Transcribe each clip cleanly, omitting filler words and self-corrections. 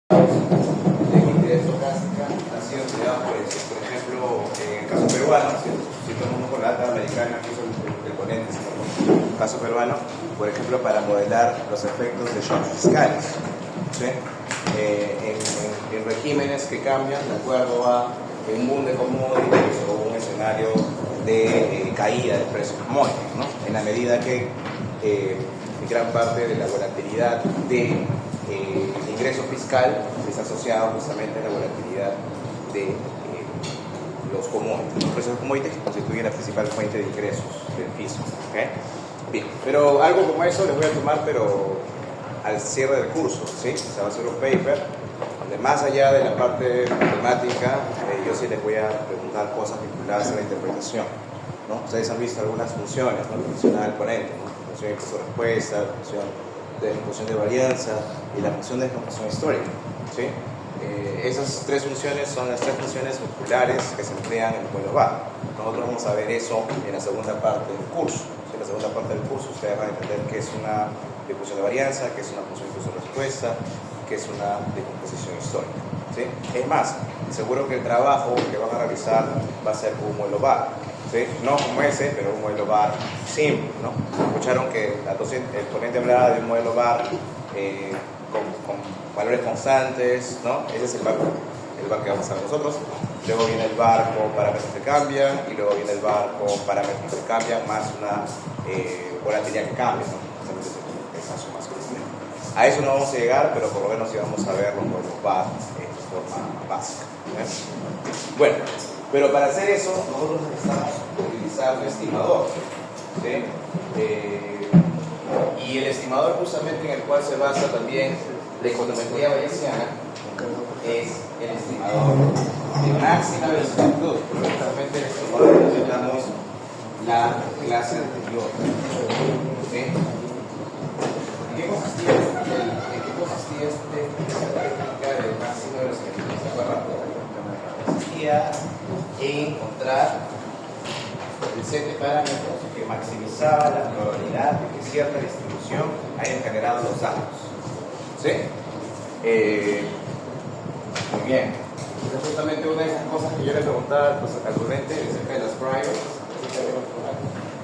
de ingreso clásica han sido estudiados, por ejemplo, en el caso peruano, si tomamos con la data americana, que es el ponente, en el caso peruano, por ejemplo, para modelar los efectos de shocks fiscales, ¿sí? En regímenes que cambian de acuerdo a un boom de commodities o un escenario de caída del precio de commodities, ¿no? En la medida que gran parte de la volatilidad de ingreso fiscal está asociado justamente a la volatilidad de los commodities. Los precios de commodities que constituyen la principal fuente de ingresos del fisco. ¿Okay? Bien, pero algo como eso les voy a tomar, pero al cierre del curso, ¿sí? Se va a hacer un paper donde más allá de la parte matemática, yo sí les voy a preguntar cosas vinculadas a la interpretación, ¿no? Ustedes han visto algunas funciones, ¿no? Que menciona el ponente, ¿no? La función de impulso-respuesta, la función de varianza y la función de descomposición histórica, ¿sí? Esas tres funciones son las tres funciones populares que se emplean en el modelo VAR. Nosotros vamos a ver eso en la segunda parte del curso. En la segunda parte del curso ustedes van a entender qué es una función de varianza, qué es una función de impulso-respuesta, qué es una decomposición histórica, ¿sí? Es más, seguro que el trabajo que van a realizar va a ser un modelo VAR, ¿sí? No como ese, pero un modelo VAR simple, ¿no? Escucharon que el ponente hablaba de un modelo VAR con valores constantes, ¿no? Ese es el VAR que vamos a ver nosotros. Luego viene el VAR con parámetros que cambian, y luego viene el VAR con parámetros que cambian más una volatilidad que cambia, ¿no? A eso no vamos a llegar, pero por lo menos sí vamos a ver los modelos VAR de forma básica, ¿sí? Bueno, pero para hacer eso nosotros necesitamos utilizar un estimador, ¿sí? Y el estimador justamente en el cual se basa también la econometría bayesiana es el estimador de máxima verosimilitud. Justamente el estimador que necesitamos la clase anterior, ¿sí? ¿En qué consistía esta técnica de máxima verosimilitud? ¿Se acuerdan? Consistía en encontrar el set de parámetros que maximizaba la probabilidad de que cierta distribución haya generado los datos, ¿sí? Muy bien. Entonces, justamente una de esas cosas que yo le preguntaba al ponente acerca de los priors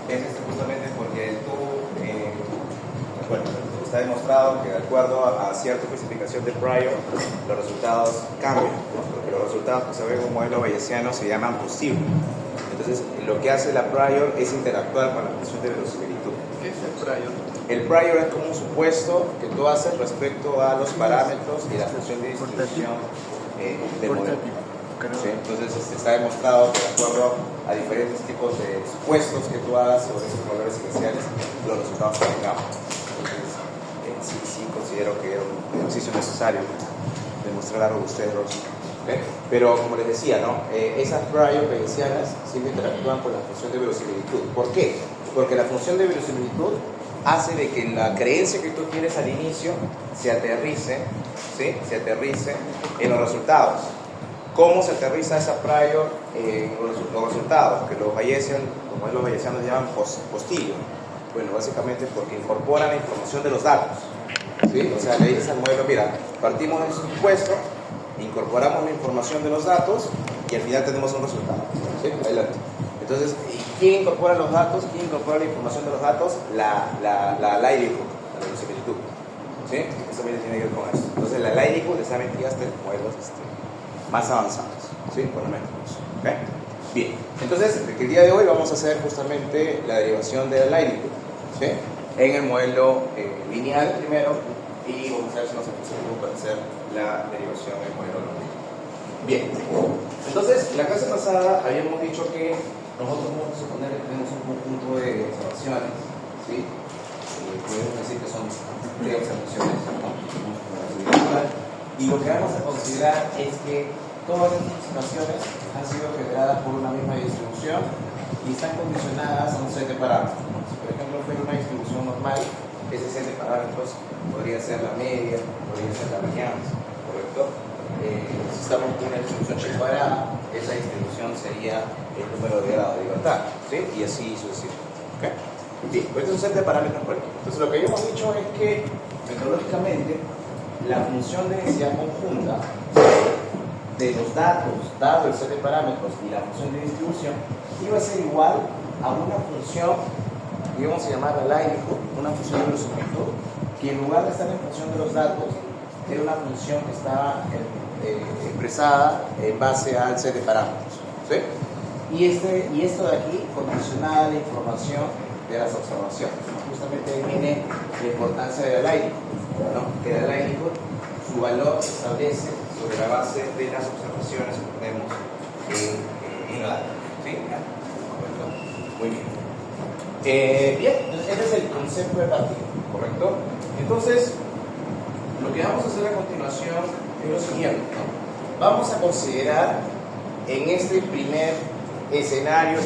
es justamente porque está demostrado que de acuerdo a cierta especificación de prior, los resultados cambian, ¿no? Porque los resultados que se ven en un modelo bayesiano se llaman posibles. Entonces, lo que hace la prior es interactuar con la función de verosimilitud. ¿Qué es el prior? El prior es como un supuesto que tú haces respecto a los parámetros y la función de distribución del modelo. ¿Sí? Entonces, está demostrado que de acuerdo a diferentes tipos de supuestos que tú hagas sobre esos valores iniciales, los resultados se cambian. Entonces, sí considero que era un ejercicio necesario demostrar la robustez de los. ¿Okay? Pero como les decía, ¿no? Esas prior bayesianas siempre interactúan con la función de verosimilitud. ¿Por qué? Porque la función de verosimilitud hace de que la creencia que tú tienes al inicio se aterrice, ¿sí? Se aterrice en los resultados. ¿Cómo se aterriza esa prior en los resultados? Que los bayesianos llaman postillo. Bueno, básicamente porque incorporan la información de los datos, ¿sí? O sea, le dices al modelo, mira, partimos de un supuesto, incorporamos la información de los datos y al final tenemos un resultado, ¿sí? Adelante. Entonces, ¿quién incorpora los datos? ¿Quién incorpora la información de los datos? La likelihood, la verosimilitud, ¿sí? Eso también tiene que ver con eso. Entonces, la likelihood está metida hasta en modelos más avanzados, ¿sí? Por lo menos. ¿Okay? Bien, entonces, el día de hoy vamos a hacer justamente la derivación de la likelihood, ¿sí? En el modelo lineal primero, y vamos a ver si nos aproximamos para hacer la derivación en el modelo lógico. Bien, entonces, la clase pasada habíamos dicho que nosotros vamos a suponer que tenemos un conjunto de observaciones, ¿sí? Podemos decir que son tres observaciones, ¿no? Y lo que vamos a considerar es que todas estas observaciones han sido generadas por una misma distribución y están condicionadas a un set de parámetros. Si por ejemplo fuera una distribución normal, ese set de parámetros podría ser la media, podría ser la varianza, ¿correcto? Si estamos con una distribución chi cuadrada, esa distribución sería el número de grado de libertad, ¿sí? Y así sucesivamente. ¿Okay? Bien, pues este es un set de parámetros cualquiera. Entonces lo que habíamos dicho es que metodológicamente la función de densidad conjunta de los datos, dado el set de parámetros y la función de distribución, iba a ser igual a una función que vamos a llamar la likelihood, una función de verosimilitud, que en lugar de estar en función de los datos, era una función que estaba expresada en base al set de parámetros. ¿Sí? Y esto de aquí condicionaba la información de las observaciones. Justamente ahí viene la importancia de la likelihood, ¿no? Que la likelihood, su valor se establece sobre la base de las observaciones que tenemos en la data. ¿Sí? ¿Correcto? Muy bien. Bien, entonces este es el concepto de partida, ¿correcto? Entonces, lo que vamos a hacer a continuación es lo siguiente, ¿no? Vamos a considerar en este primer escenario,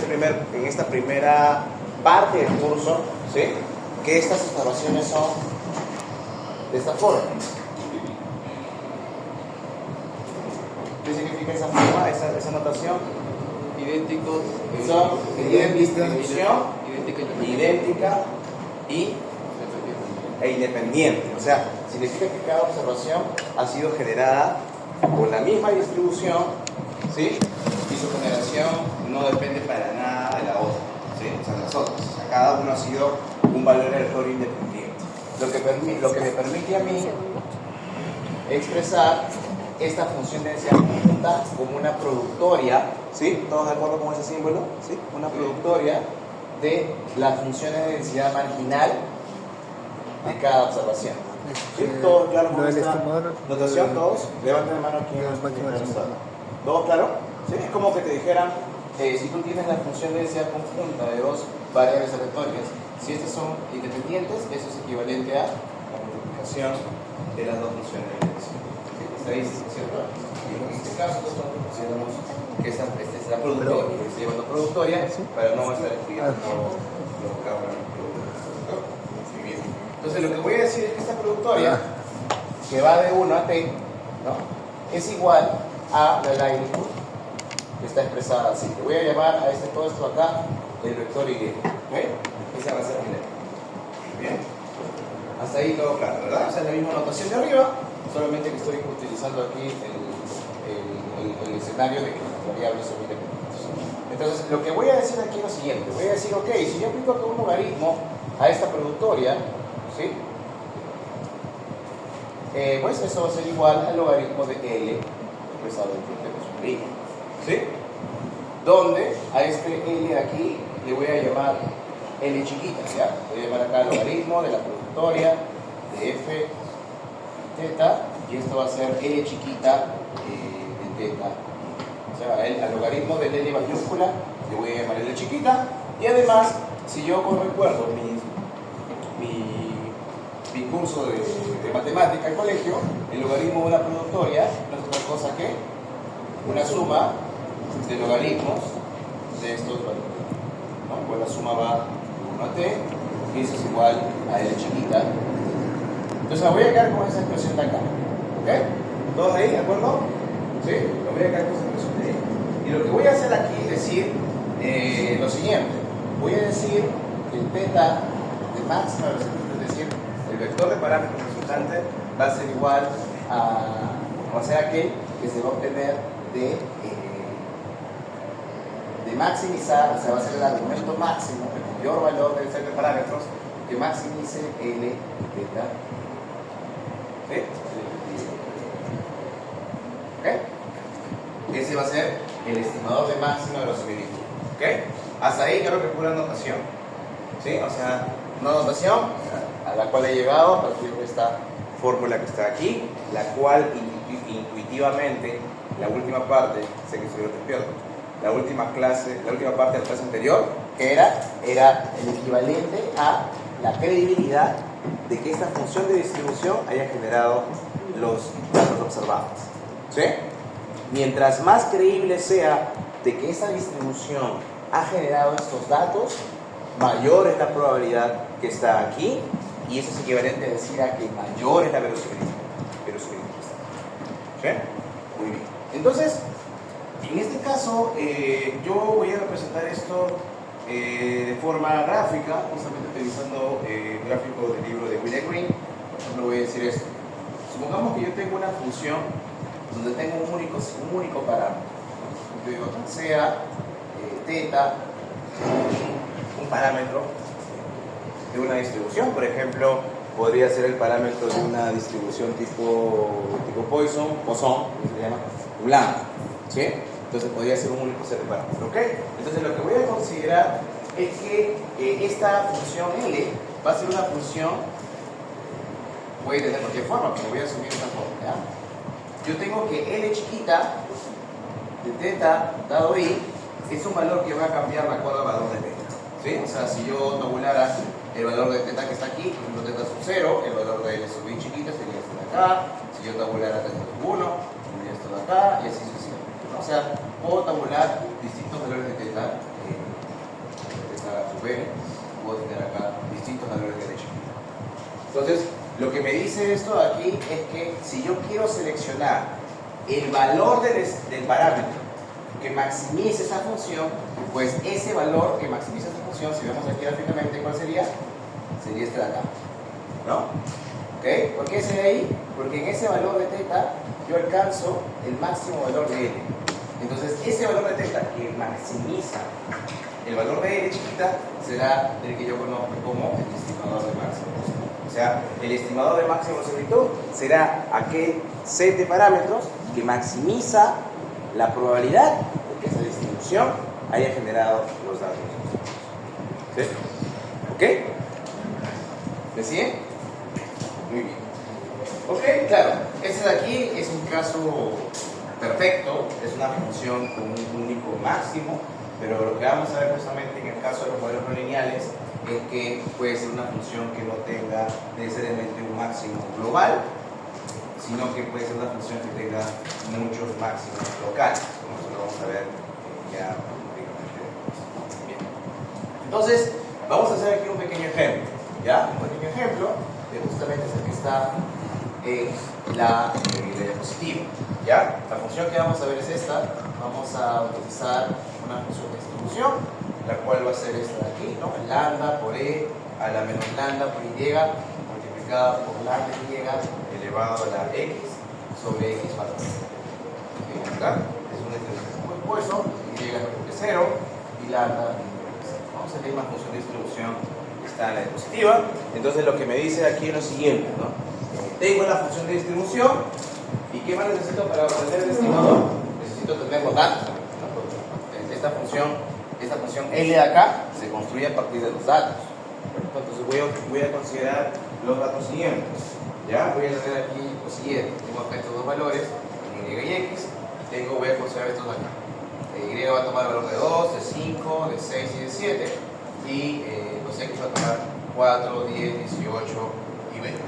en esta primera parte del curso, ¿sí? Que estas observaciones son de esta forma. ¿Qué significa esa forma, esa notación? Idénticos, Son distribución idéntica e independiente. O sea, significa que cada observación ha sido generada con la misma distribución, ¿sí? Y su generación no depende para nada de la otra, ¿sí? O sea, las otras. O sea, cada uno ha sido un valor aleatorio independiente. Lo que me permite a mí expresar esta función de densidad conjunta como una productoria, ¿sí? ¿Todos de acuerdo con ese símbolo? ¿Sí? Una productoria de la función de densidad marginal de cada observación. ¿Sí? ¿Todos claros con esta notación? ¿Todos? Levanten la mano aquí. ¿Todos claro? ¿Sí? Es como que te dijeran, si tú tienes la función de densidad conjunta de dos variables aleatorias, si estas son independientes, eso es equivalente a la multiplicación de las dos funciones de densidad. ¿Sí? Estadística, ¿cierto? Y en este caso, nosotros consideramos que esta es la productoria, que se llama productoria, para no estar escribiendo los vocablos. Entonces, lo que voy a decir es que esta productoria, que va de 1 a t, ¿no? Es igual a la likelihood, que está expresada así. Le voy a llamar a todo esto acá el vector y. ¿Okay? Esa va a ser mi ley. Bien. Hasta ahí todo claro, ¿verdad? Esa es la misma notación de arriba, solamente que estoy utilizando aquí el escenario de que las variables son independientes. Entonces, lo que voy a decir aquí es lo siguiente. Voy a decir, ok, si yo aplico todo un logaritmo a esta productoria, ¿sí? Pues eso va a ser igual al logaritmo de L expresado en tiempo, ¿sí? Donde a este L de aquí le voy a llamar L chiquita, ¿ya? Voy a llamar acá el logaritmo de la productoria de f teta, y esto va a ser L chiquita de teta. O sea, al logaritmo de L mayúscula le voy a llamar L chiquita, y además, si yo recuerdo mi curso de matemática en colegio, el logaritmo de una productoria no es otra cosa que una suma de logaritmos de estos valores, ¿no? Pues la suma va de 1 a t, y eso es igual a L chiquita. Entonces me voy a quedar con esa expresión de acá. ¿Ok? ¿Todos ahí? ¿De acuerdo? ¿Sí? Me voy a quedar con esa expresión de ahí. Y lo que voy a hacer aquí es decir lo siguiente. Voy a decir que el teta de máxima velocidad, es decir, el vector de parámetros resultante va a ser igual va a ser aquel que se va a obtener de maximizar, o sea, va a ser el argumento máximo, el mayor valor del set de parámetros que maximice L teta. ¿Sí? ¿Ok? Ese va a ser el estimador de máxima verosimilitud. ¿Ok? Hasta ahí creo que pura notación. ¿Sí? O sea, una notación a la cual he llegado a partir de esta fórmula que está aquí, la cual intuitivamente, la última parte, sé que estoy despierto, la última parte de la clase anterior, que era el equivalente a la credibilidad de que esta función de distribución haya generado los datos observados. ¿Sí? Mientras más creíble sea de que esta distribución ha generado estos datos, mayor es la probabilidad que está aquí, y eso es equivalente a decir a que mayor es la verosimilitud. ¿Sí? Muy bien. Entonces, en este caso, yo voy a representar esto de forma gráfica, justamente utilizando el gráfico del libro de William Green. Por ejemplo, voy a decir esto. Supongamos que yo tengo una función donde tengo un único parámetro. Yo digo, sea teta un parámetro de una distribución. Por ejemplo, podría ser el parámetro de una distribución tipo Poisson, que se llama, un lambda, ¿sí? Entonces podría ser un único set de parámetros, ¿ok? Entonces lo que voy a considerar es que esta función L va a ser una función, puede tener cualquier forma, pero voy a asumir esta forma, ¿ya? Yo tengo que L chiquita de teta dado I es un valor que va a cambiar de acuerdo al valor de teta, ¿sí? O sea, si yo tabulara el valor de teta que está aquí, por ejemplo, teta sub 0, el valor de L sub I chiquita sería este de acá. Si yo tabulara teta sub 1, sería esto de acá, y así sucesivamente, ¿no? O sea, puedo tabular distintos valores de teta, teta sub N, puedo tener acá distintos valores de L chiquita. Entonces, lo que me dice esto de aquí es que si yo quiero seleccionar el valor del parámetro que maximice esa función, pues ese valor que maximiza esa función, si vemos aquí gráficamente, ¿cuál sería? Sería este de acá, ¿no? ¿Ok? ¿Por qué ese de ahí? Porque en ese valor de teta yo alcanzo el máximo valor de L. Entonces, ese valor de teta que maximiza el valor de L chiquita será el que yo conozco como el estimador de máximo. O sea, el estimador de máxima similitud será aquel set de parámetros que maximiza la probabilidad de que esa distribución haya generado los datos. ¿Sí? ¿Ok? ¿Me siguen? Muy bien. Ok, claro, este de aquí es un caso perfecto, es una función con un único máximo, pero lo que vamos a ver justamente en el caso de los modelos no lineales es que puede ser una función que no tenga necesariamente un máximo global, sino que puede ser una función que tenga muchos máximos locales, como eso lo vamos a ver ya prácticamente. Bien. Entonces, vamos a hacer aquí un pequeño ejemplo, ¿ya? Un pequeño ejemplo que justamente es el que está en la diapositiva, ¿ya? La función que vamos a ver es esta. Vamos a utilizar una función de distribución, la cual va a ser esta de aquí, ¿no? El lambda por E a la menos lambda por Y multiplicada por lambda Y elevado a la X sobre X más 1. Acá es una distribución compuesto, Y es igual que 0 y lambda igual que 0. Vamos a leer una función de distribución que está en la diapositiva. Entonces lo que me dice aquí es lo siguiente, ¿no? Tengo la función de distribución y ¿qué más necesito para obtener el estimador? Necesito tener los datos, ¿no? Esta función L de acá se construye a partir de los datos. Entonces voy a considerar los datos siguientes. ¿Ya? Voy a tener aquí lo siguiente. Tengo acá estos dos valores, Y y X. Voy a considerar estos de acá. Y va a tomar el valor de 2, de 5, de 6 y de 7. Y los X va a tomar 4, 10, 18 y 20.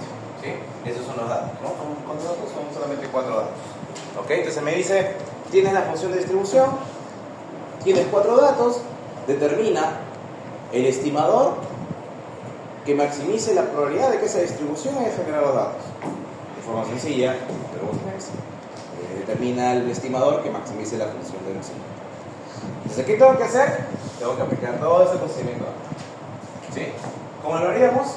¿Sí? Esos son los datos, ¿no? ¿Cuántos datos? Son solamente 4 datos. ¿Ok? Entonces me dice, tienes la función de distribución, tienes 4 datos, determina el estimador que maximice la probabilidad de que esa distribución haya generado los datos. De forma sencilla, pero vos tenés. Determina el estimador que maximice la función de velocidad. Entonces, ¿qué tengo que hacer? Tengo que aplicar todo ese procedimiento. ¿Sí? ¿Cómo lo haríamos?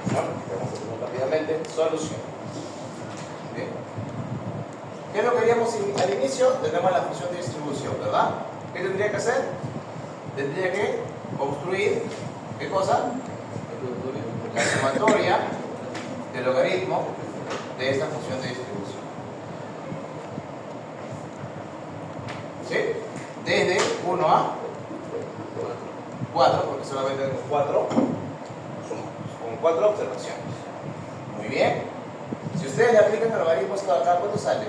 Vamos a hacer rápidamente. Solución. Bien. ¿Qué es lo que haríamos al inicio? Tenemos la función de distribución, ¿verdad? ¿Qué tendría que hacer? Tendría que construir, ¿qué cosa? La sumatoria del logaritmo de esta función de distribución. ¿Sí? Desde 1 a 4, porque solamente tenemos 4 sumamos, con 4 observaciones. Muy bien. Si ustedes le aplican el logaritmo esto de acá, ¿cuánto sale?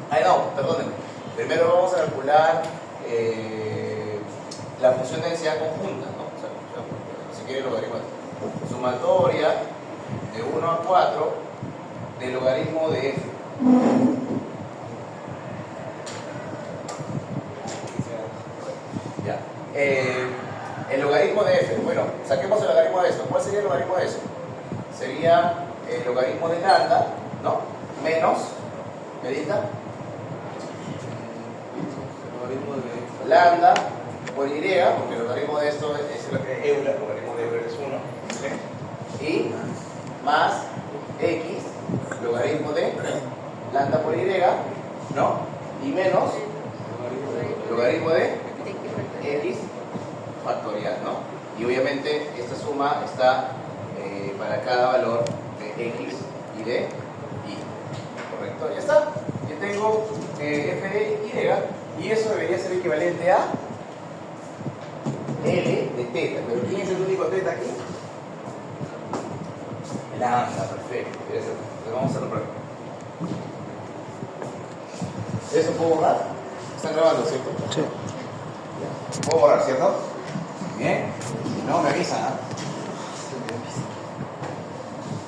Ay, no, perdónenme. Primero vamos a calcular la función de densidad conjunta, ¿no? O sea, si quiere el logaritmo sumatoria de 1 a 4 del logaritmo de f. Ya. El logaritmo de f. Bueno, saquemos el logaritmo de esto. ¿Cuál sería el logaritmo de eso? Sería el logaritmo de lambda, ¿no? Menos, medita, lambda por y, porque el logaritmo de esto es el logaritmo de Euler es 1, ¿sí? Y más x logaritmo de lambda por y, ¿no? Y menos logaritmo de x factorial, ¿no? Y obviamente esta suma está para cada valor de x y de y. ¿Correcto? Ya está. Yo tengo f de y eso debería ser equivalente a L de teta. ¿Pero quién es el único teta aquí? Lambda, perfecto. Entonces vamos a hacerlo por aquí. ¿Eso puedo borrar? Está grabando, ¿cierto? Sí. Puedo borrar, ¿cierto? Bien. Si no, me avisan, ¿ah?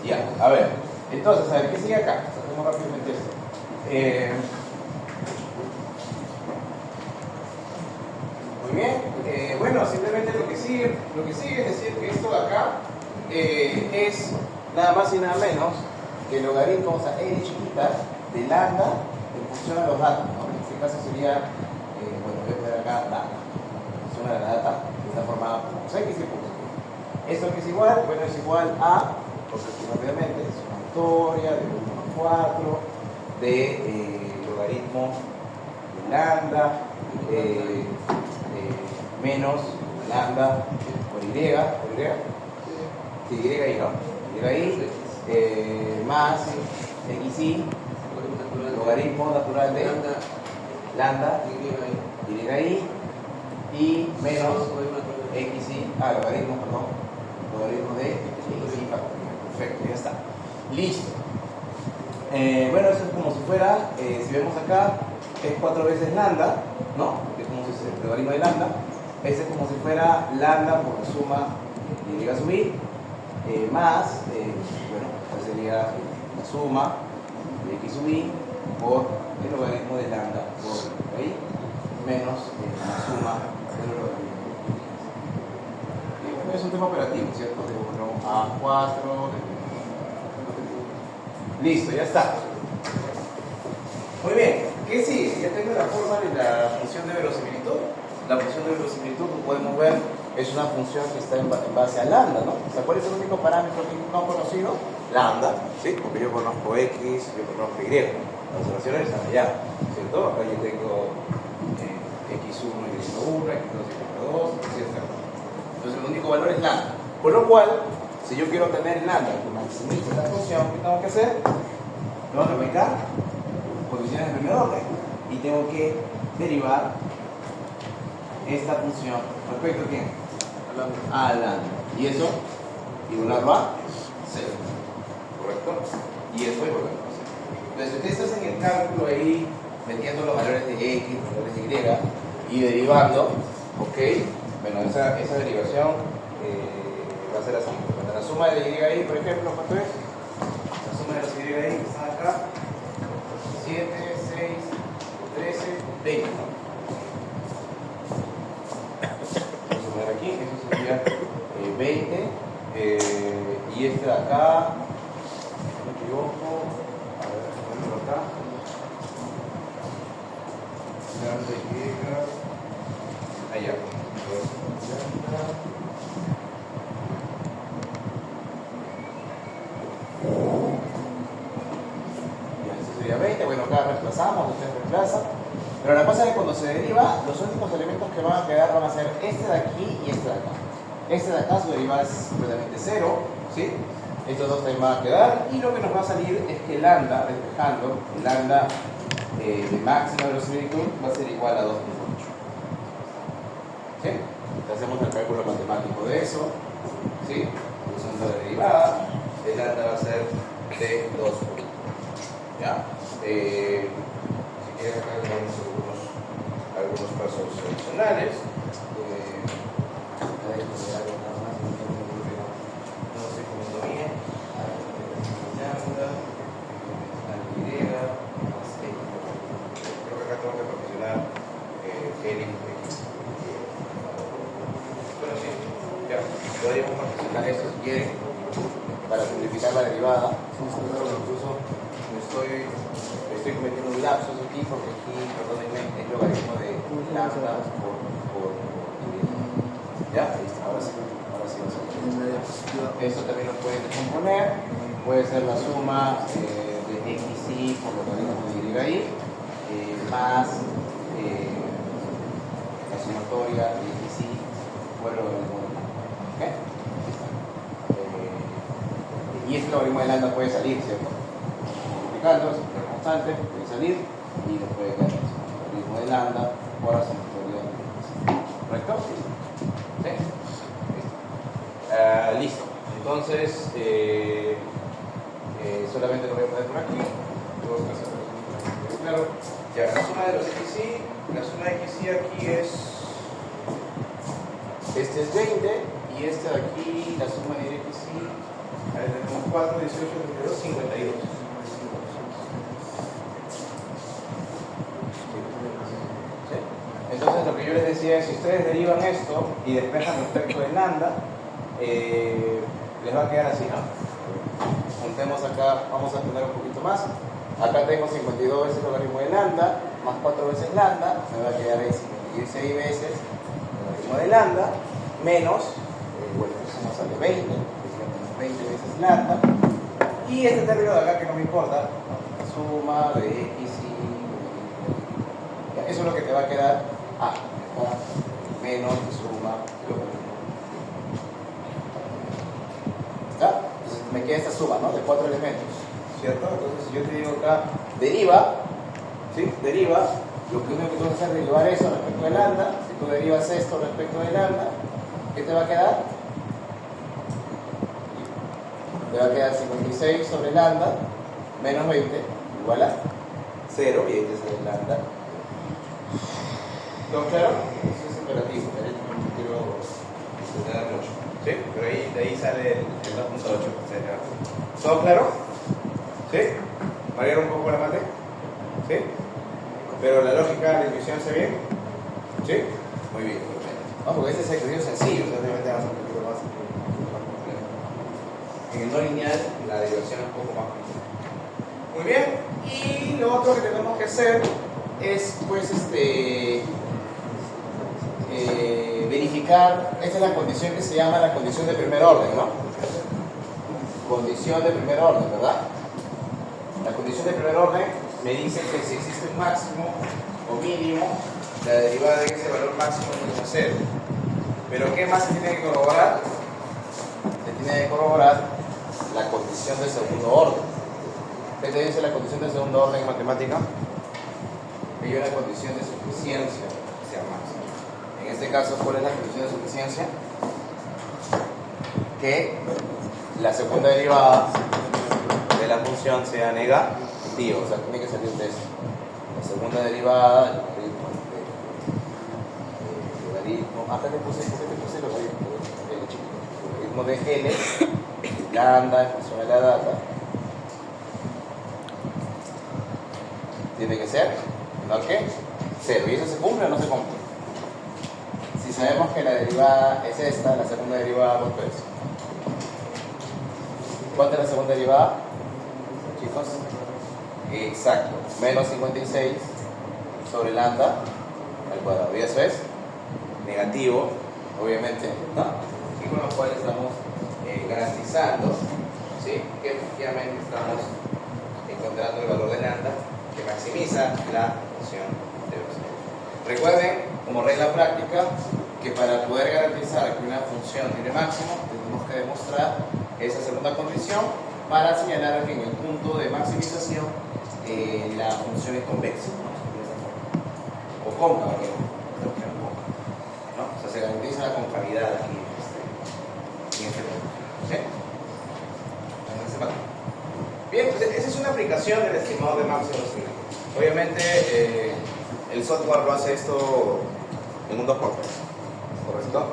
Ya, a ver. Entonces, a ver, ¿qué sigue acá? Hacemos rápidamente esto. Muy bien. Bueno, simplemente lo que sigue es decir que esto de acá es nada más y nada menos que el logaritmo, o sea, L chiquita de lambda en función a los datos, ¿no? En este caso sería, bueno, voy a poner acá lambda. La suma de la data está formada por x y por y. ¿Esto que es igual? Bueno, es igual a, por decir rápidamente, es una historia de 1 a 4 de logaritmo de lambda menos lambda por y, sí, y no, y más xy logaritmo natural de lambda y menos xy, logaritmo de xy factorial. Perfecto, ya está. Listo. Bueno, eso es como si fuera, si vemos acá, es 4 veces lambda, ¿no? Es como si fuera el logaritmo de lambda. Ese es como si fuera lambda por la suma de y sub i, más, bueno, pues sería la suma de x sub i por el logaritmo de lambda por y, menos la suma del logaritmo. Es un tema operativo, ¿cierto? De 1 a 4. Listo, ya está. Muy bien, ¿qué sigue? Ya tengo la forma de la función de verosimilitud. La función de verosimilitud, como podemos ver, es una función que está en base a lambda, ¿no? O sea, ¿cuál es el único parámetro que no conocido? Lambda, ¿sí? Porque yo conozco x, yo conozco y. Las observaciones están allá, ¿cierto? Acá yo tengo x1, x1, x2, x2, etc. Entonces el único valor es lambda. Por lo cual, si yo quiero tener lambda que maximice esta función, ¿qué tengo que hacer? Tengo que aplicar coeficientes de primer orden y tengo que derivar esta función respecto a quién? A lambda. ¿Y eso? Igualarlo a 0. ¿Correcto? Y eso igualarlo a 0. Entonces, ustedes hacen el cálculo ahí, metiendo los valores de x, los valores de y derivando, ¿ok? Bueno, esa derivación va a ser así. Cuando la suma de y, por ejemplo, ¿cuánto es? La suma de las y que están acá, 7, 6, 13, 20. Aquí, eso sería 20 y este de acá, no me equivoco, a ver, ponerlo acá, allá, ya, este sería 20, bueno, acá reemplazamos, ustedes reemplazan. Pero la cosa es que cuando se deriva, los únicos elementos que van a quedar van a ser este de aquí y este de acá. Este de acá su derivada es completamente 0, ¿sí? Estos dos también van a quedar y lo que nos va a salir es que lambda, despejando, lambda de máxima verosimilitud va a ser igual a 2.8. ¿Sí? Entonces hacemos el cálculo matemático de eso, ¿sí? Usando la derivada, el lambda va a ser de 2. ¿Ya? Si quieren acá tenemos algunos pasos adicionales. No estoy comiendo bien. Creo que acá tengo que proporcionar el x. Bueno, sí, ya. Podríamos proporcionar esto si quieren para simplificar la derivada. Incluso estoy cometiendo un lapsus aquí porque aquí, perdónenme, es logaritmo de lambda por ¿ya? Ahora sí va a ser. Eso también lo pueden descomponer. puede ser la suma de xy por logaritmo de y más la sumatoria de xy por el logaritmo de lambda. ¿Okay? Y este logaritmo de lambda puede salir, ¿cierto? Multiplicando, es una constante, puede salir y nos puede quedar el logaritmo de lambda por la sumatoria de xy. ¿Correcto? ¿Sí? Listo. Entonces, solamente lo voy a poner por aquí. Claro. Ya, la suma de los xy, la suma de xy aquí es. Este es 20 y este de aquí, la suma de xy, a ver, tenemos 4, 18, 32, 52. ¿Sí? Entonces, lo que yo les decía es: si ustedes derivan esto y despejan respecto de lambda, les va a quedar así, ¿no? Juntemos acá, vamos a tener un poquito más. Acá tengo 52 veces el logaritmo de lambda, más 4 veces lambda, me va a quedar ahí 56 veces el logaritmo de lambda, menos, bueno, eso nos sale 20, 20 veces lambda, y este término de acá que no me importa, la suma de x y eso es lo que te va a quedar, menos la suma de logaritmo. ¿Está? Entonces me queda esta suma, ¿no? De 4 elementos, ¿cierto? Entonces si yo te digo acá, deriva, ¿sí? Deriva, lo primero que tú vas a hacer es derivar eso respecto de lambda. Si tú derivas esto respecto de lambda, ¿qué te va a quedar? Te va a quedar 56 sobre lambda menos 20 igual a 0, y ahí te sale lambda. ¿Todo claro? Eso es imperativo, no quiero detener mucho. ¿Sí? Pero de ahí sale el 2.8, etc. ¿Todo claro? ¿Sí? ¿Variar un poco la mate? ¿Sí? ¿Pero la lógica, la intuición se bien? ¿Sí? Muy bien. No, porque este es el ejercicio sencillo, entonces te vas a un poquito más complejo. En el no lineal, la derivación es un poco más compleja. Muy bien. Y lo otro que tenemos que hacer es, pues, verificar, esta es la condición que se llama la condición de primer orden, ¿no? Condición de primer orden, ¿verdad? La condición de primer orden me dice que si existe un máximo o mínimo, la derivada de ese valor máximo es 0. Pero ¿qué más se tiene que corroborar? Se tiene que corroborar la condición de segundo orden. ¿Qué te dice la condición de segundo orden en matemática? Que hay una condición de suficiencia que sea máxima. En este caso, ¿cuál es la condición de suficiencia? Que la segunda derivada de la función sea negativa, o sea, tiene que salir de esto. La segunda derivada, el logaritmo, acá te puse el logaritmo de L, lambda en función de la data, tiene que ser, ¿no qué? 0. ¿Y eso se cumple o no se cumple? Si sabemos que la derivada es esta, la segunda derivada, ¿cuánto es? ¿Cuánto es la segunda derivada? Chicos, exacto, menos 56 sobre lambda al cuadrado, y eso es negativo, obviamente, ¿no? Y con lo cual estamos garantizando, ¿sí?, que efectivamente estamos encontrando el valor de lambda que maximiza la función de velocidad. Recuerden, como regla práctica, que para poder garantizar que una función tiene máximo, tenemos que demostrar esa segunda condición para señalar que en el punto de maximización la función es convexa, ¿no? O cóncava, ¿no? O sea, se garantiza la concavidad aquí en este punto. ¿Sí? En este patrón. Bien, pues esa es una aplicación del estimado de máximos. Obviamente el software lo hace esto en un 2x3, ¿correcto?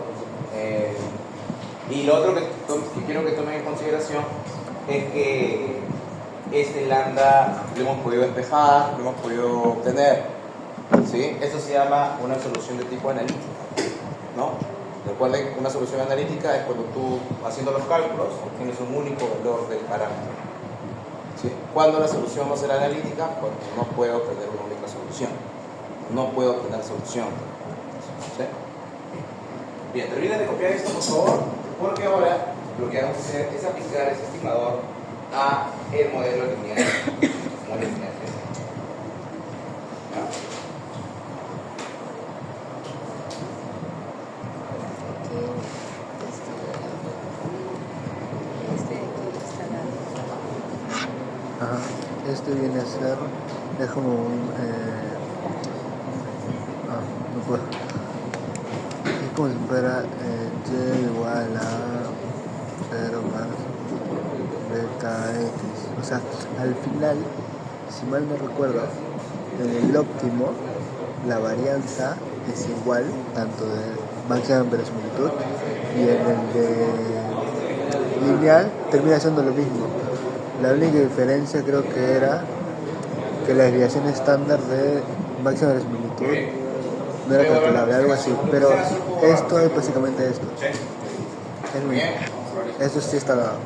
Y lo otro que quiero que tomen en consideración es que este lambda lo hemos podido despejar, lo hemos podido obtener, ¿sí? Esto se llama una solución de tipo analítica, ¿no? Recuerden que una solución analítica es cuando tú, haciendo los cálculos, obtienes un único valor del parámetro. ¿Sí? ¿Cuándo la solución no será analítica? Cuando no puedo obtener una única solución. No puedo obtener solución. ¿Sí? Bien, terminen de copiar esto, por favor, porque ahora lo que vamos a hacer es aplicar ese estimador a el modelo lineal. Modelo lineal. ¿No? Ajá. Este viene a ser, es como un, no puedo, es como si fuera y igual a 0 más beta x, o sea, al final, si mal no recuerdo, en el óptimo la varianza es igual tanto de máxima verosimilitud y en el de lineal termina siendo lo mismo. La única diferencia creo que era que la desviación estándar de máxima verosimilitud no era calculable, algo así, pero esto es básicamente esto. Es lo mismo. Eso sí está dado.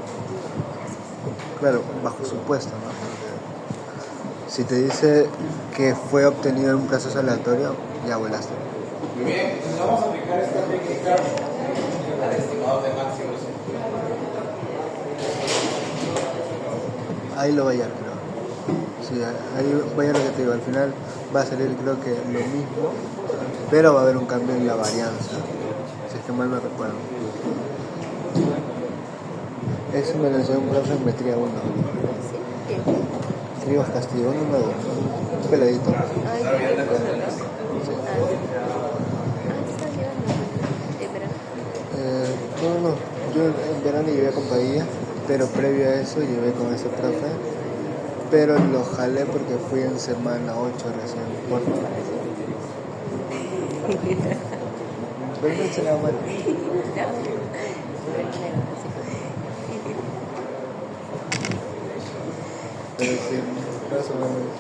Claro, bajo supuesto, ¿no? Porque si te dice que fue obtenido en un proceso aleatorio, ya volaste. Muy bien, entonces vamos a aplicar esta técnica al estimador de máximo. Ahí lo va a hallar, creo. Sí, ahí va a hallar lo que te digo. Al final va a salir, creo que lo mismo, pero va a haber un cambio en la varianza. Si es que mal me recuerdo. Eso me lo enseñó un profe en Metría 1. Rivas Castillo, uno nuevo, un peladito. Ay, Sí. No. Yo en verano llevé con Padilla, pero previo a eso llevé con ese profe. Pero lo jalé porque fui en semana 8 recién. Por favor. Pero no hice nada mal. Pero sí, más o menos.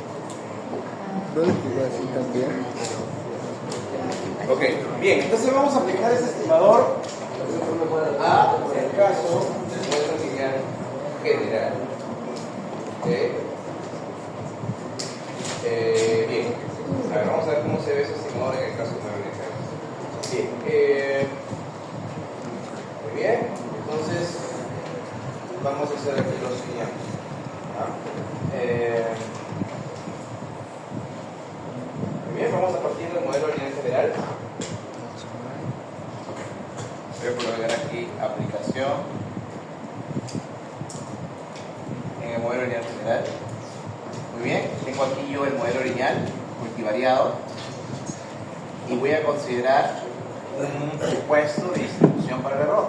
No lo jugó así también. Ok, bien, entonces vamos a aplicar este estimador a el caso del modelo lineal general. Bien, a ver, vamos a ver cómo se ve ese estimador en el caso del modelo lineal general. Bien, muy bien, entonces vamos a hacer aquí lo siguiente. Muy bien, vamos a partir del modelo lineal general. Voy a colocar aquí aplicación en el modelo lineal general. Muy bien, tengo aquí yo el modelo lineal multivariado y voy a considerar un supuesto de distribución para el error.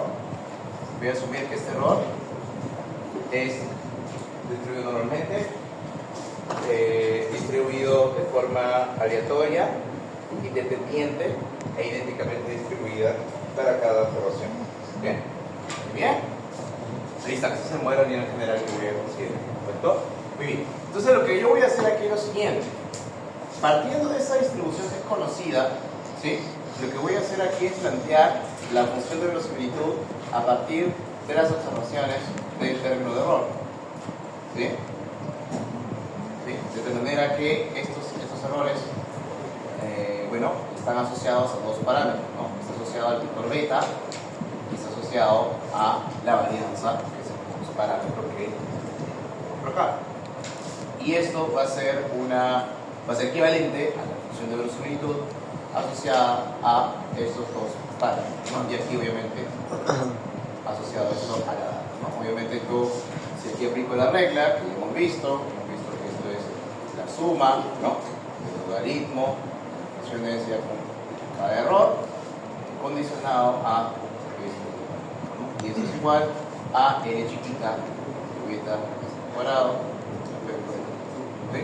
Voy a asumir que este error es distribuido normalmente, distribuido de forma aleatoria, independiente e idénticamente distribuida para cada observación. Bien, muy bien. Ahí está, ese es el modelo lineal general que voy a considerar. ¿Correcto? Muy bien. Entonces lo que yo voy a hacer aquí es lo siguiente. Partiendo de esa distribución que es conocida, ¿sí? Lo que voy a hacer aquí es plantear la función de verosimilitud a partir de las observaciones del término de error. ¿Sí? ¿Sí? De tal manera que estos errores bueno, están asociados a dos parámetros, ¿no? Está asociado al vector beta y está asociado a la varianza, que es el famoso parámetro que por acá. Y esto va a ser equivalente a la función de verosimilitud asociada a estos dos parámetros, ¿no? Y aquí obviamente asociado esto a la data, ¿no? Obviamente yo, si aquí aplico la regla que hemos visto que esto es la suma, ¿no? El logaritmo, la función de densidad con cada error, condicionado a esto, ¿no? Y eso es igual a n chiquita beta cuadrado. ¿Sí?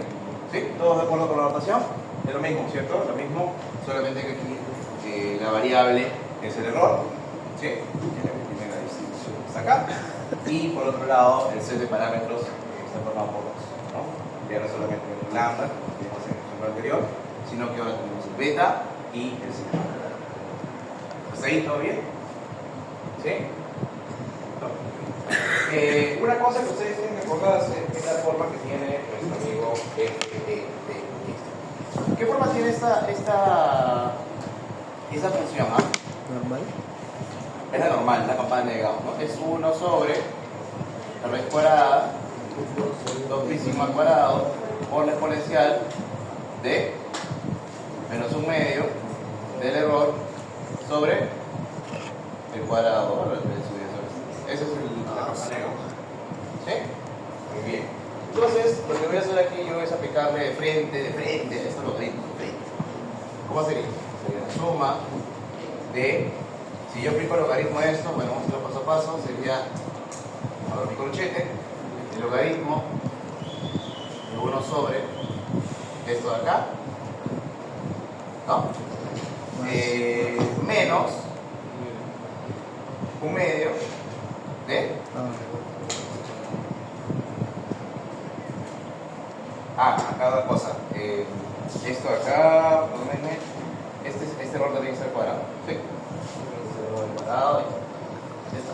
¿Sí? ¿Todos de acuerdo con la notación? Es lo mismo, ¿cierto? Lo mismo, solamente que aquí la variable es el error, ¿sí? La primera distribución está acá. Y por otro lado, el set de parámetros está formado por dos, ¿no? Ya no solamente el lambda, como vimos en el ejemplo anterior, sino que ahora tenemos el beta y el sigma. ¿Hasta ahí todo bien? ¿Sí? Una cosa que ustedes tienen que acordarse es la forma que tiene nuestro amigo ¿Qué forma tiene esta función? ¿Normal? Es la normal, la campana de Gauss, ¿no? Es 1 sobre la raíz cuadrada 2pi sigma al cuadrado por la exponencial de menos 1/2 del error sobre el cuadrado. Ese es la manera. ¿Sí? Muy bien. Entonces, lo que voy a hacer aquí yo es aplicarle de frente a estos logaritmos de frente. ¿Cómo sería? Sería la suma de, si yo aplico el logaritmo de esto, bueno, vamos a hacerlo paso a paso, sería, ahora mi corchete, el logaritmo de 1 sobre esto de acá, ¿no? Menos 1/2 de acá otra cosa. Esto de acá, este error también está al cuadrado. ¿Sí? Este error al cuadrado. Ya está.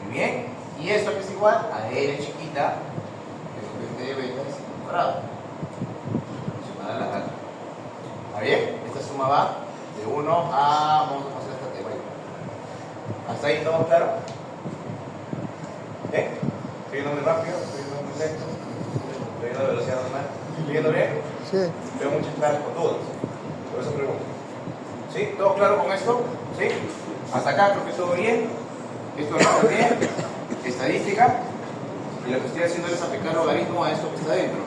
Muy bien. Y esto que es igual a L chiquita, que es de beta al cuadrado. Sumada a la alta. ¿Está bien? Esta suma va de 1 a. Vamos a hacer esta tema. ¿Hasta ahí estamos claros? ¿Eh? ¿Estoy yendo muy rápido? ¿Estoy yendo muy lento? ¿Estoy yendo a velocidad normal? ¿Estoy yendo bien? Sí. Veo muchas claras con dudas. Por eso pregunto. ¿Sí? ¿Todo claro con esto? ¿Sí? Hasta acá creo que todo bien. Esto está bien. Estadística. Y lo que estoy haciendo es aplicar logaritmo a esto que está dentro.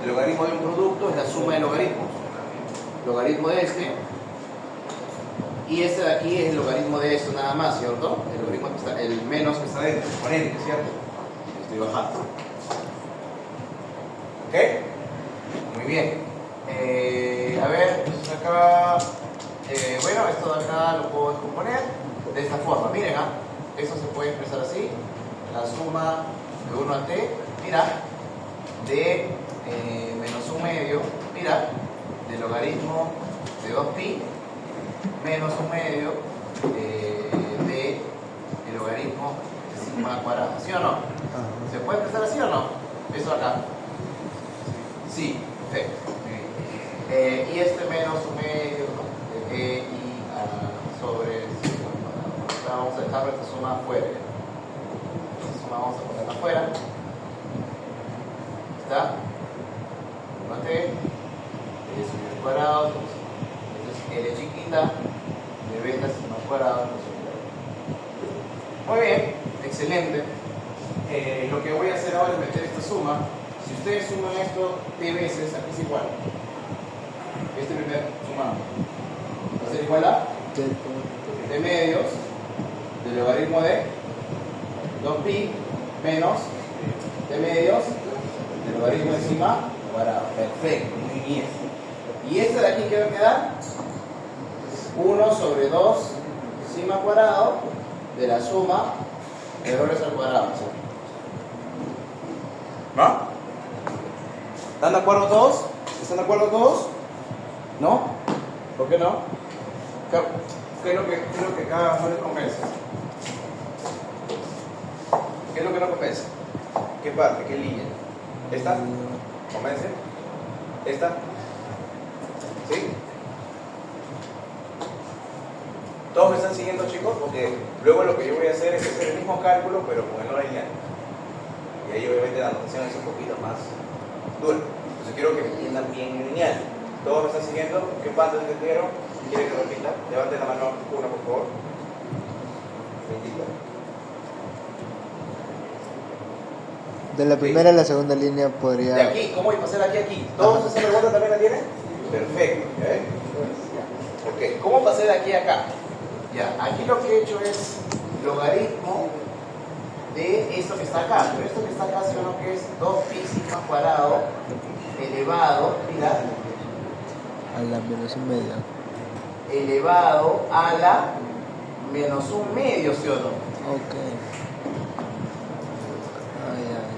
El logaritmo de un producto es la suma de logaritmos. Logaritmo de este. Y este de aquí es el logaritmo de esto nada más, ¿cierto? El logaritmo que está, el menos que está dentro, el exponente, ¿cierto? Estoy bajando. ¿Ok? Muy bien. A ver, entonces acá, bueno, esto de acá lo puedo descomponer de esta forma. Miren, esto se puede expresar así. La suma de 1 a t, mira, de menos 1/2, mira, del logaritmo de 2pi menos 1/2 de el logaritmo de sigma al cuadrado. ¿Sí o no? ¿Se puede expresar así o no? Eso acá. Sí, perfecto. Y este menos 1/2, ¿no? De i sobre sigma al cuadrado. Ahora vamos a dejar esta suma afuera. Esta suma vamos a ponerla afuera. ¿Está? 1 a t, L sobre el cuadrado. Entonces L chiquita de beta sigma al cuadrado. Muy bien, excelente. Lo que voy a hacer ahora es meter esta suma. Si ustedes suman esto t veces, aquí es igual. Este primer sumado va a ser igual a t medios del logaritmo de 2pi menos t medios del logaritmo de sigma al cuadrado. Perfecto, muy bien. ¿Y este de aquí qué va a quedar? 1 sobre 2 sigma al cuadrado de la suma de errores al cuadrado. ¿No? ¿Están de acuerdo todos? ¿Están de acuerdo todos? ¿No? ¿Por qué no? ¿Qué es lo que cada uno les convence? ¿Qué es lo que no convence? ¿Qué parte? ¿Qué línea? ¿Esta? ¿Convence? ¿Esta? ¿Sí? ¿Todos me están siguiendo, chicos? Porque luego lo que yo voy a hacer es hacer el mismo cálculo, pero con el no lineal. Y ahí obviamente la notación es un poquito más dura. Entonces quiero que me entiendan bien el lineal. ¿Todos me están siguiendo? ¿Qué parte entendieron? ¿Quieren que repita? Levanten la mano una, por favor. De la primera a la segunda línea podría... De aquí, ¿cómo voy a pasar de aquí a aquí? ¿Todos esa pregunta también la tienen? Perfecto. Ok, ¿cómo pasé de aquí a acá? Ya, aquí lo que he hecho es logaritmo de esto que está acá. Pero esto que está acá, ¿sí o no? Que es 2pi sigma cuadrado elevado, mira, a la menos 1/2. elevado a la menos 1/2, ¿sí o no? Ok.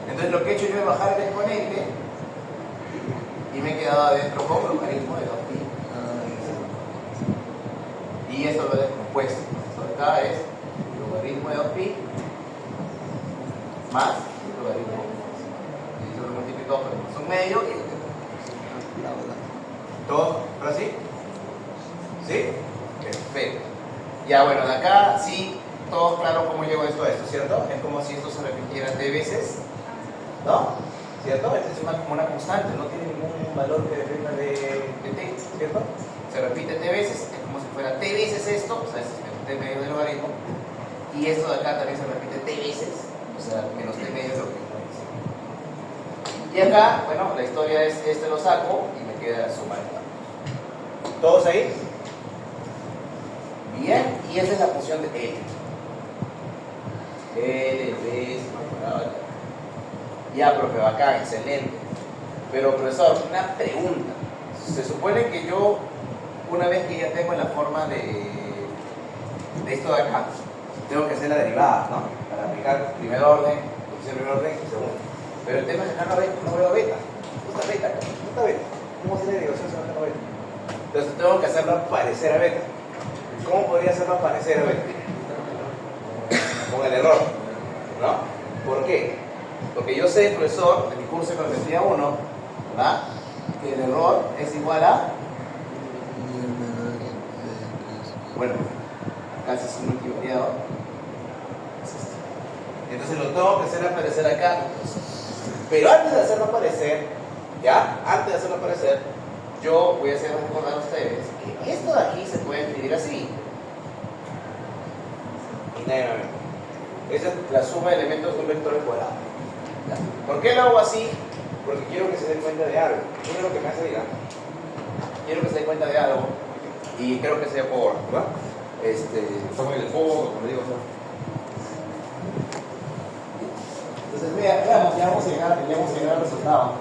Entonces lo que he hecho yo es bajar el exponente y me he quedado adentro con logaritmo de 2pi. Y esto lo he descompuesto. Esto de acá es logaritmo de 2pi más logaritmo. Y eso lo multiplico por menos 1/2 y ¿todo? ¿Ahora sí? ¿Sí? Perfecto. Ya bueno, de acá sí, todo claro cómo llego esto a esto, ¿cierto? Es como si esto se repitiera t veces. ¿no? ¿Cierto? Esta es como una constante, no tiene ningún valor que dependa de t, ¿cierto? Se repite t veces, es como si fuera t veces esto, o sea, este es t medio del logaritmo, y esto de acá también se repite t veces, o sea, menos t medio es lo que es. Y acá, bueno, la historia es, este lo saco y me queda suma de términos. ¿Todos ahí? Bien, y esa es la función de L. L de suma cuadrada. Ya, profe, bacán, excelente. Pero, profesor, una pregunta. Se supone que yo, una vez que ya tengo la forma de esto de acá, tengo que hacer la derivada, ¿no? Para aplicar primer orden, primer orden y segundo. Pero el tema es que acá no veo beta. ¿Dónde está beta? ¿Dónde está beta? ¿Cómo hacer la derivación si no tengo beta? Entonces tengo que hacerlo parecer a beta. ¿Cómo podría hacerlo parecer a beta? Con el error, ¿no? ¿Por qué? Porque yo sé, profesor, de mi curso de geometría 1, ¿verdad? Que el error es igual a... Bueno, acá se suma equivocado. Entonces lo tengo que hacer aparecer acá. Pero antes de hacerlo aparecer, ¿ya? Antes de hacerlo aparecer, yo voy a hacer recordar a ustedes que esto de aquí se puede escribir así. Y nadie me ve. Esa es la suma de elementos de un vector cuadrado. ¿Ya? ¿Por qué lo hago así? Porque quiero que se den cuenta de algo. ¿Qué es lo que me hace dirán? Quiero que se den cuenta de algo. Y creo que sea por, ¿verdad? Estamos en el fondo, como digo, ¿no? Entonces, veamos, ya vamos a llegar al resultado.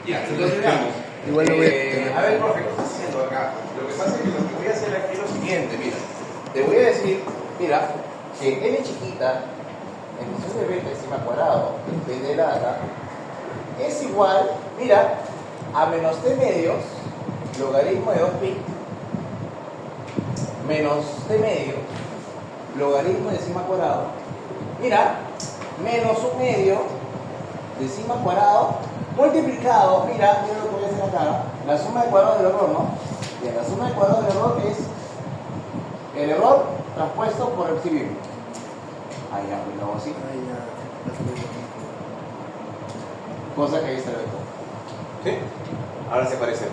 Ya, entonces veamos. Igual lo voy A ver, profe, ¿qué estás haciendo acá? Lo que pasa es que lo que voy a hacer aquí es lo siguiente, mira. Te voy a decir, mira, que n chiquita, en función de beta encima cuadrado, de la data, es igual, mira, a menos t medios, logaritmo de 2pi, menos t medio, logaritmo de sigma cuadrado, mira, menos 1 medio de sigma cuadrado, multiplicado, mira lo que voy a hacer acá, la suma de cuadrado del error, ¿no? Bien, la suma de cuadrado del error es el error transpuesto por el civil. Ahí ya, pues lo hago así. Cosa que ahí está el vector. ¿Sí? Ahora se parece.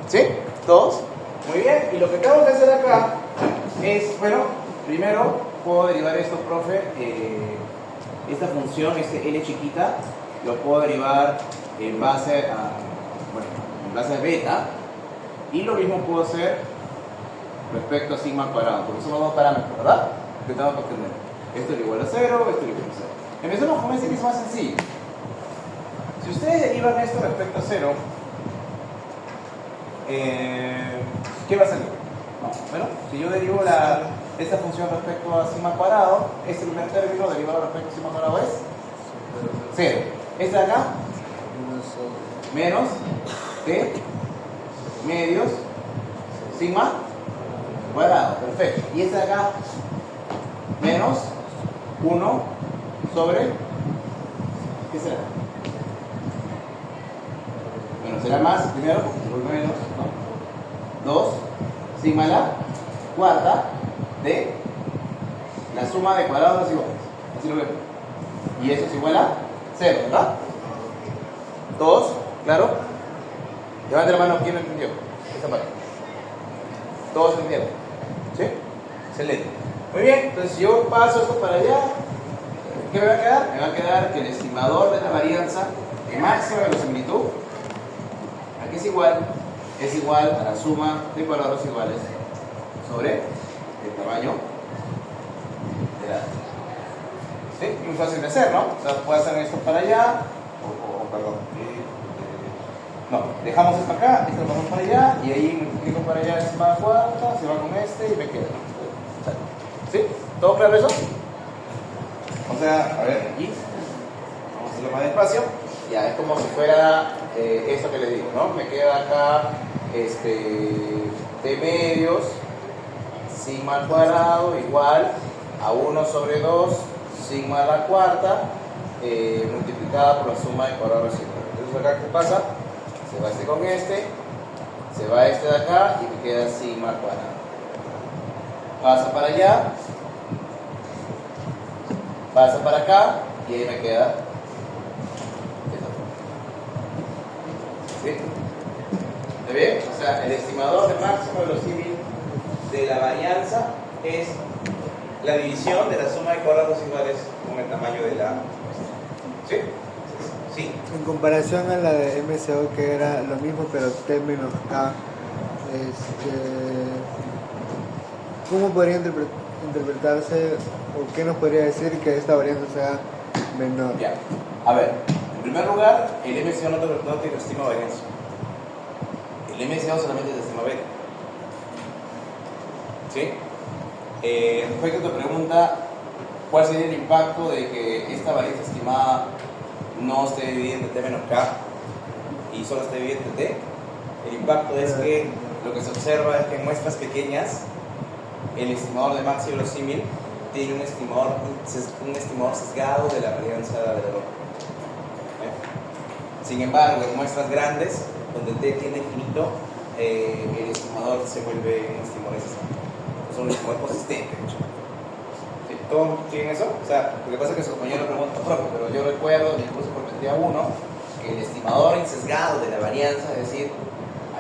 ¿Sí? ¿Todos? Muy bien. Y lo que tengo que hacer acá es, bueno, primero puedo derivar esto, profe, esta función, este L chiquita, lo puedo derivar en base a, bueno, en base a beta, y lo mismo puedo hacer respecto a sigma cuadrado, porque son los dos parámetros, ¿verdad? Que tengo que obtener. Esto es igual a 0, esto es igual a 0. Empecemos con este que es más sencillo. Si ustedes derivan esto respecto a 0, ¿qué va a salir? No, bueno, si yo derivo esta función respecto a sigma cuadrado, este primer término derivado respecto a sigma cuadrado es 0. Este de acá, menos t medios sigma cuadrado, perfecto. Y este de acá, menos 1 sobre, ¿qué será? Bueno, será más, primero, porque menos, ¿no? 2, sigma a la cuarta de la suma de cuadrados de los iguales. Así lo vemos. Y esto es igual a 0, ¿verdad? ¿Todos? ¿Claro? Levante la mano, ¿quién lo entendió? Esta parte. ¿Todos entendieron? ¿Sí? Excelente. Muy bien, entonces si yo paso esto para allá, ¿qué me va a quedar? Me va a quedar que el estimador de la varianza de máxima verosimilitud, aquí es igual a la suma de cuadrados iguales sobre el tamaño de la. ¿Sí? Muy fácil de hacer, ¿no? O sea, puedo hacer esto para allá, perdón. No, dejamos esto acá, esto lo pasamos para allá, y ahí multiplico para allá, es más cuarta, se va con este y me queda. ¿Sí? ¿Todo claro eso? O sea, a ver, aquí, vamos a hacerlo más despacio. Ya, es como si fuera esto que les digo, ¿no? Me queda acá t medios, sigma al cuadrado igual a 1 sobre 2, sigma a la cuarta, multiplicado multiplicada por la suma de cuadrados residuales. Entonces acá, ¿qué pasa? Se va este con este, se va este de acá y me queda sigma cuadrado. Pasa para allá, pasa para acá y ahí me queda esta forma. ¿Sí? ¿Está bien? O sea, el estimador de máximo verosímil de la varianza es la división de la suma de cuadrados residuales con el tamaño de la... ¿Sí? Sí. En comparación a la de MCO, que era lo mismo pero T menos K, ¿cómo podría interpretarse o qué nos podría decir que esta varianza sea menor? Ya. A ver, en primer lugar, el MCO no te estima varianza. El MCO solamente te estima beta. ¿Sí? Respecto a tu pregunta, ¿cuál sería el impacto de que esta varianza estimada no esté dividida entre T menos K y solo esté dividida entre T? El impacto es que lo que se observa es que en muestras pequeñas el estimador de máximo verosímil tiene un estimador sesgado de la varianza del error. Sin embargo, en muestras grandes, donde T tiene infinito, el estimador se vuelve un estimador sesgado. Es un estimador consistente. ¿Sí? ¿Todos tienen eso? O sea, lo que pasa es que su compañero pregunta propio, pero yo recuerdo, incluso por metría 1, que el estimador insesgado de la varianza, es decir,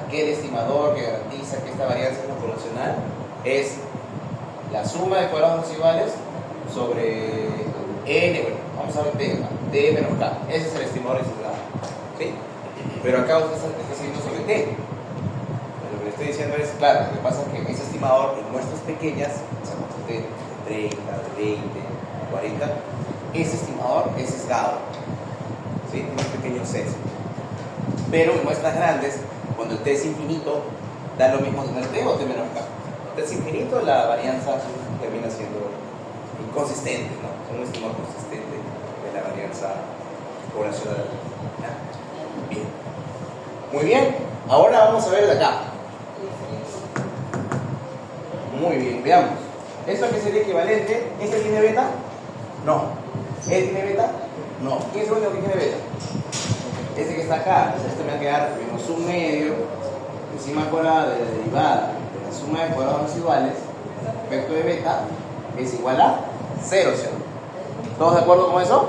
aquel estimador que garantiza que esta varianza es no poblacional, es la suma de cuadrados residuales sobre n, bueno, vamos a ver t menos k. Ese es el estimador insesgado. ¿Sí? Pero acá usted está haciendo sobre t. Pero lo que le estoy diciendo es, claro, lo que pasa es que ese estimador en muestras pequeñas, o sea, cuando usted de 30, de 20, 40, ese estimador es sesgado. ¿Sí? Tiene un pequeño sesgo. Pero en muestras grandes, cuando el t es infinito, da lo mismo tener t o t menos k. Cuando t es infinito, la varianza termina siendo inconsistente, ¿no? Un estimador consistente de la varianza poblacional. Bien. Muy bien. Ahora vamos a ver de acá. Muy bien, veamos. ¿Esto qué sería equivalente? ¿Este tiene beta? No. ¿Este tiene beta? No. ¿Quién es el único que tiene beta? Este que está acá. O sea, este me va a quedar menos un medio encima cuadrada de la derivada de la suma de cuadrados residuales respecto de beta es igual a 0, 0. ¿Todos de acuerdo con eso?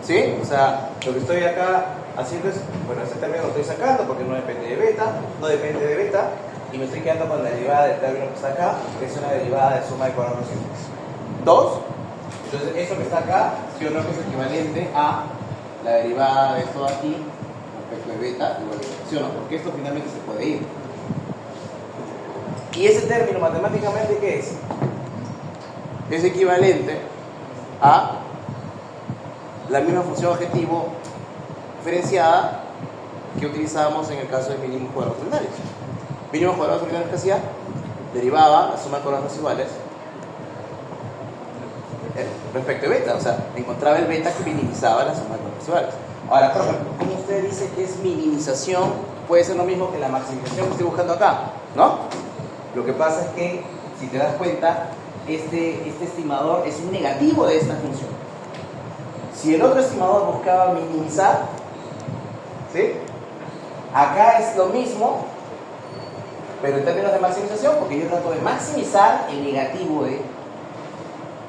¿Sí? O sea, lo que estoy acá haciendo es, bueno, este término lo estoy sacando porque no depende de beta, no depende de beta, y me estoy quedando con la derivada del término que está acá, que es una derivada de suma de cuadrados residuales. 2. Entonces, esto que está acá, sí o no, que es equivalente a la derivada de esto de aquí respecto de beta, igual a ¿sí o no? Porque esto finalmente se puede ir. ¿Y ese término matemáticamente qué es? Es equivalente a la misma función objetivo diferenciada que utilizábamos en el caso de mínimos cuadrados ordinarios. Mínimos cuadrados ordinarios que hacía, derivaba la suma de cuadrados residuales respecto de beta, o sea, encontraba el beta que minimizaba la suma de cuadrados residuales. Ahora, por ejemplo, como usted dice que es minimización, puede ser lo mismo que la maximización que estoy buscando acá, ¿no? Lo que pasa es que, si te das cuenta, este estimador es un negativo de esta función. Si el otro estimador buscaba minimizar, ¿sí? Acá es lo mismo, pero en términos de maximización, porque yo trato de maximizar el negativo de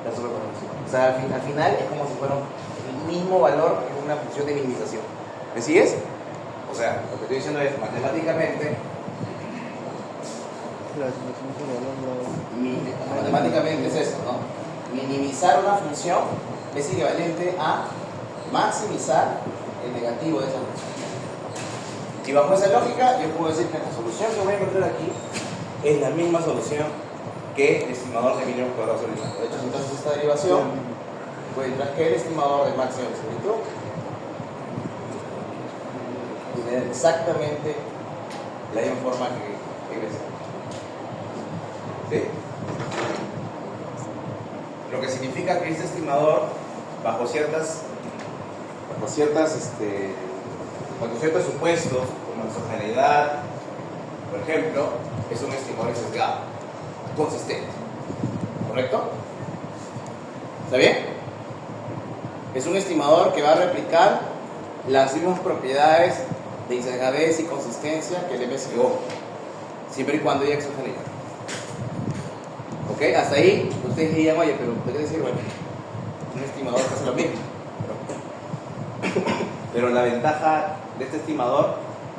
la superposición. O sea, al final es como si fuera el mismo valor en una función de minimización. ¿Me sigues? O sea, lo que estoy diciendo es, matemáticamente, matemáticamente es eso, ¿no? Minimizar una función es equivalente a maximizar el negativo de esa función. Y bajo esa lógica, yo puedo decir que la solución que voy a encontrar aquí es la misma solución que el estimador de mínimos cuadrados ordinarios. De hecho, entonces esta derivación, mientras que el estimador de máximo de similitud tiene exactamente la misma forma que ves. ¿Sí? Lo que significa que este estimador, bajo ciertos supuestos, como la homogeneidad, por ejemplo, es un estimador sesgado, consistente. ¿Correcto? ¿Está bien? Es un estimador que va a replicar las mismas propiedades de insensatez y consistencia que el MSO, siempre y cuando haya exogeneidad. ¿Ok? Hasta ahí ustedes dirían, oye, pero ¿qué quiere decir? Bueno, un estimador que hace lo mismo. Pero la ventaja de este estimador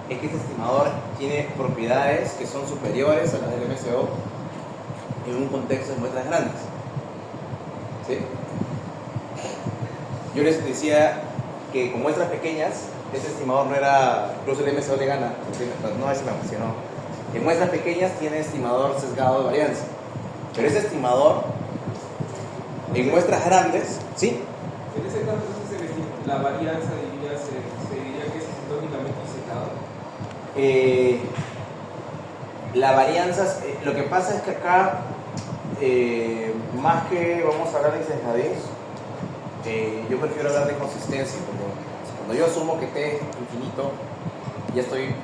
es que este estimador tiene propiedades que son superiores a las del MSO en un contexto de muestras grandes. ¿Sí? Yo les decía que con muestras pequeñas, este estimador no era, incluso el MSO le gana, no es la función, no. En muestras pequeñas tiene estimador sesgado de varianza, pero ese estimador en muestras grandes, ¿sí? En ese caso, entonces, la varianza se diría que es asintóticamente secado. La varianza, lo que pasa es que acá, más que vamos a hablar de insensatez, yo prefiero hablar de consistencia, porque cuando yo asumo que T es infinito, ya estoy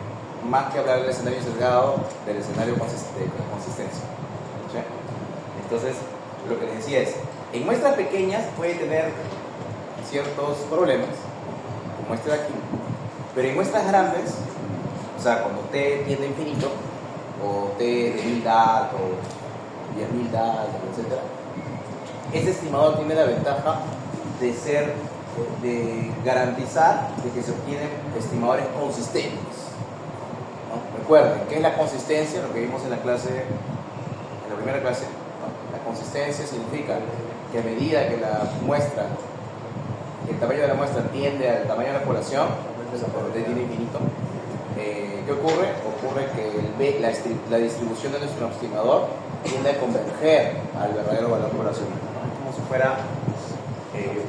más que hablar del escenario sesgado, del escenario de consistencia. ¿Sí? Entonces, lo que les decía es, en muestras pequeñas puede tener ciertos problemas, como este de aquí, pero en muestras grandes, o sea, cuando T tiende a infinito, o T de 1000 datos, 10.000 datos, etc., ese estimador tiene la ventaja de garantizar de que se obtienen estimadores consistentes, ¿no? Recuerden, ¿qué es la consistencia? Lo que vimos en la primera clase, ¿no? La consistencia significa que a medida que la muestra, el tamaño de la muestra tiende al tamaño de la población, o sea, por T tiene infinito, ¿qué ocurre? Ocurre que la distribución de nuestro estimador tiende a converger al verdadero valor poblacional, ¿no? Es como si fuera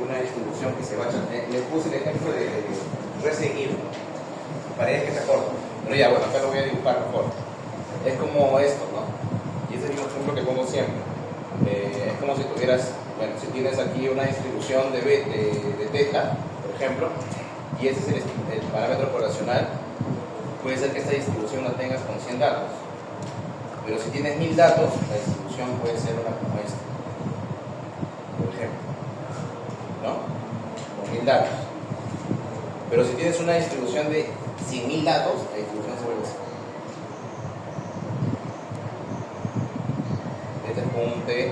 una distribución que se va a... les puse el ejemplo de reseguir, parece que se acorta, pero ya, bueno, acá lo voy a dibujar mejor. Es como esto, ¿no? Y ese es el ejemplo que pongo siempre. Es como si tuvieras, bueno, si tienes aquí una distribución de teta, por ejemplo, y ese es el parámetro poblacional, puede ser que esta distribución la tengas con 100 datos, pero si tienes 1000 datos, la distribución puede ser una como esta, por ejemplo, ¿no? Con 1000 datos. Pero si tienes una distribución de 100.000 datos, la distribución se vuelve así. Este es un T de 100.000.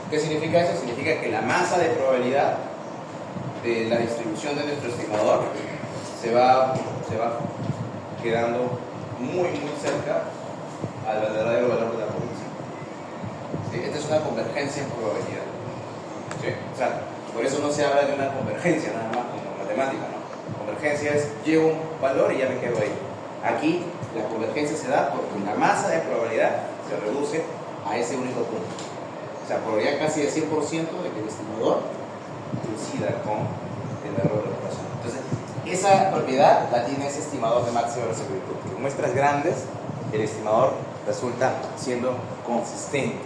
¿Qué significa eso? Significa que la masa de probabilidad de la distribución de nuestro estimador se va quedando muy cerca al verdadero valor de la población. ¿Sí? Esta es una convergencia en probabilidad. ¿Sí? O sea, por eso no se habla de una convergencia nada más como matemática, ¿no? Convergencia es, llevo un valor y ya me quedo ahí. Aquí la convergencia se da porque la masa de probabilidad se reduce a ese único punto. O sea, probabilidad casi de 100% de que el estimador coincida con el error de la población. Entonces, esa propiedad la tiene ese estimador de máxima verosimilitud. En muestras grandes, el estimador resulta siendo consistente.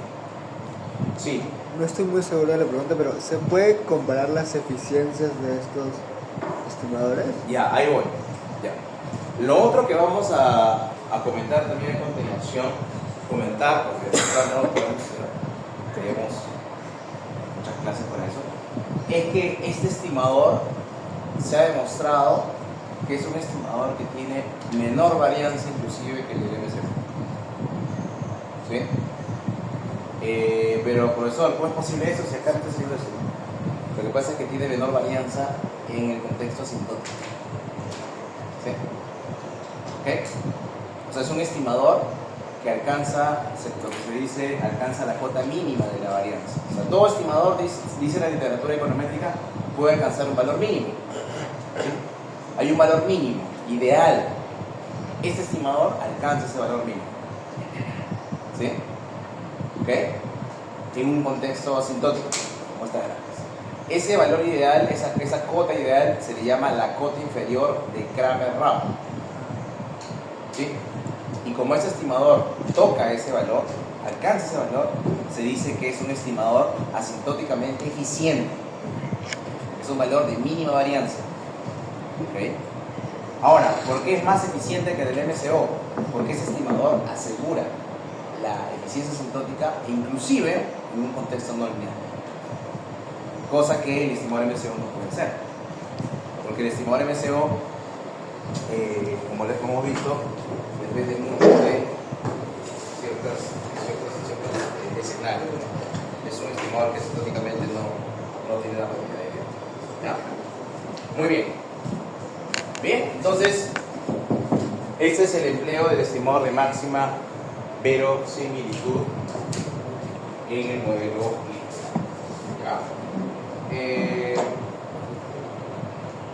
Sí. No estoy muy seguro de la pregunta, pero ¿se puede comparar las eficiencias de estos estimadores? Ya, ahí voy. Ya. Lo otro que vamos a comentar también a continuación, porque no tenemos muchas clases con eso, es que este estimador se ha demostrado que es un estimador que tiene menor varianza inclusive que el del MSO. ¿Sí? Pero profesor, ¿cómo es posible eso si acá no está saliendo eso? Lo que pasa es que tiene menor varianza en el contexto asintótico. ¿Sí? ¿Ok? O sea, es un estimador que alcanza, lo que se dice, alcanza la cota mínima de la varianza. O sea, todo estimador, dice la literatura econométrica, puede alcanzar un valor mínimo. ¿Sí? Hay un valor mínimo, ideal. Este estimador alcanza ese valor mínimo. ¿Sí? ¿Ok? En un contexto asintótico, como estas gráficas. Ese valor ideal, esa cota ideal, se le llama la cota inferior de Cramer-Rao. ¿Sí? Y como ese estimador toca ese valor, alcanza ese valor, se dice que es un estimador asintóticamente eficiente. Es un valor de mínima varianza. ¿Okay? Ahora, ¿por qué es más eficiente que el del MSO? Porque ese estimador asegura la eficiencia asintótica inclusive en un contexto no lineal. cosa que el estimador MCO no puede hacer. Porque el estimador MCO, como les hemos visto, depende mucho de ciertos escenarios. Es un estimador que estáticamente no tiene la partida de idea. ¿Ya? Muy bien. Bien, entonces, este es el empleo del estimador de máxima verosimilitud en el modelo I.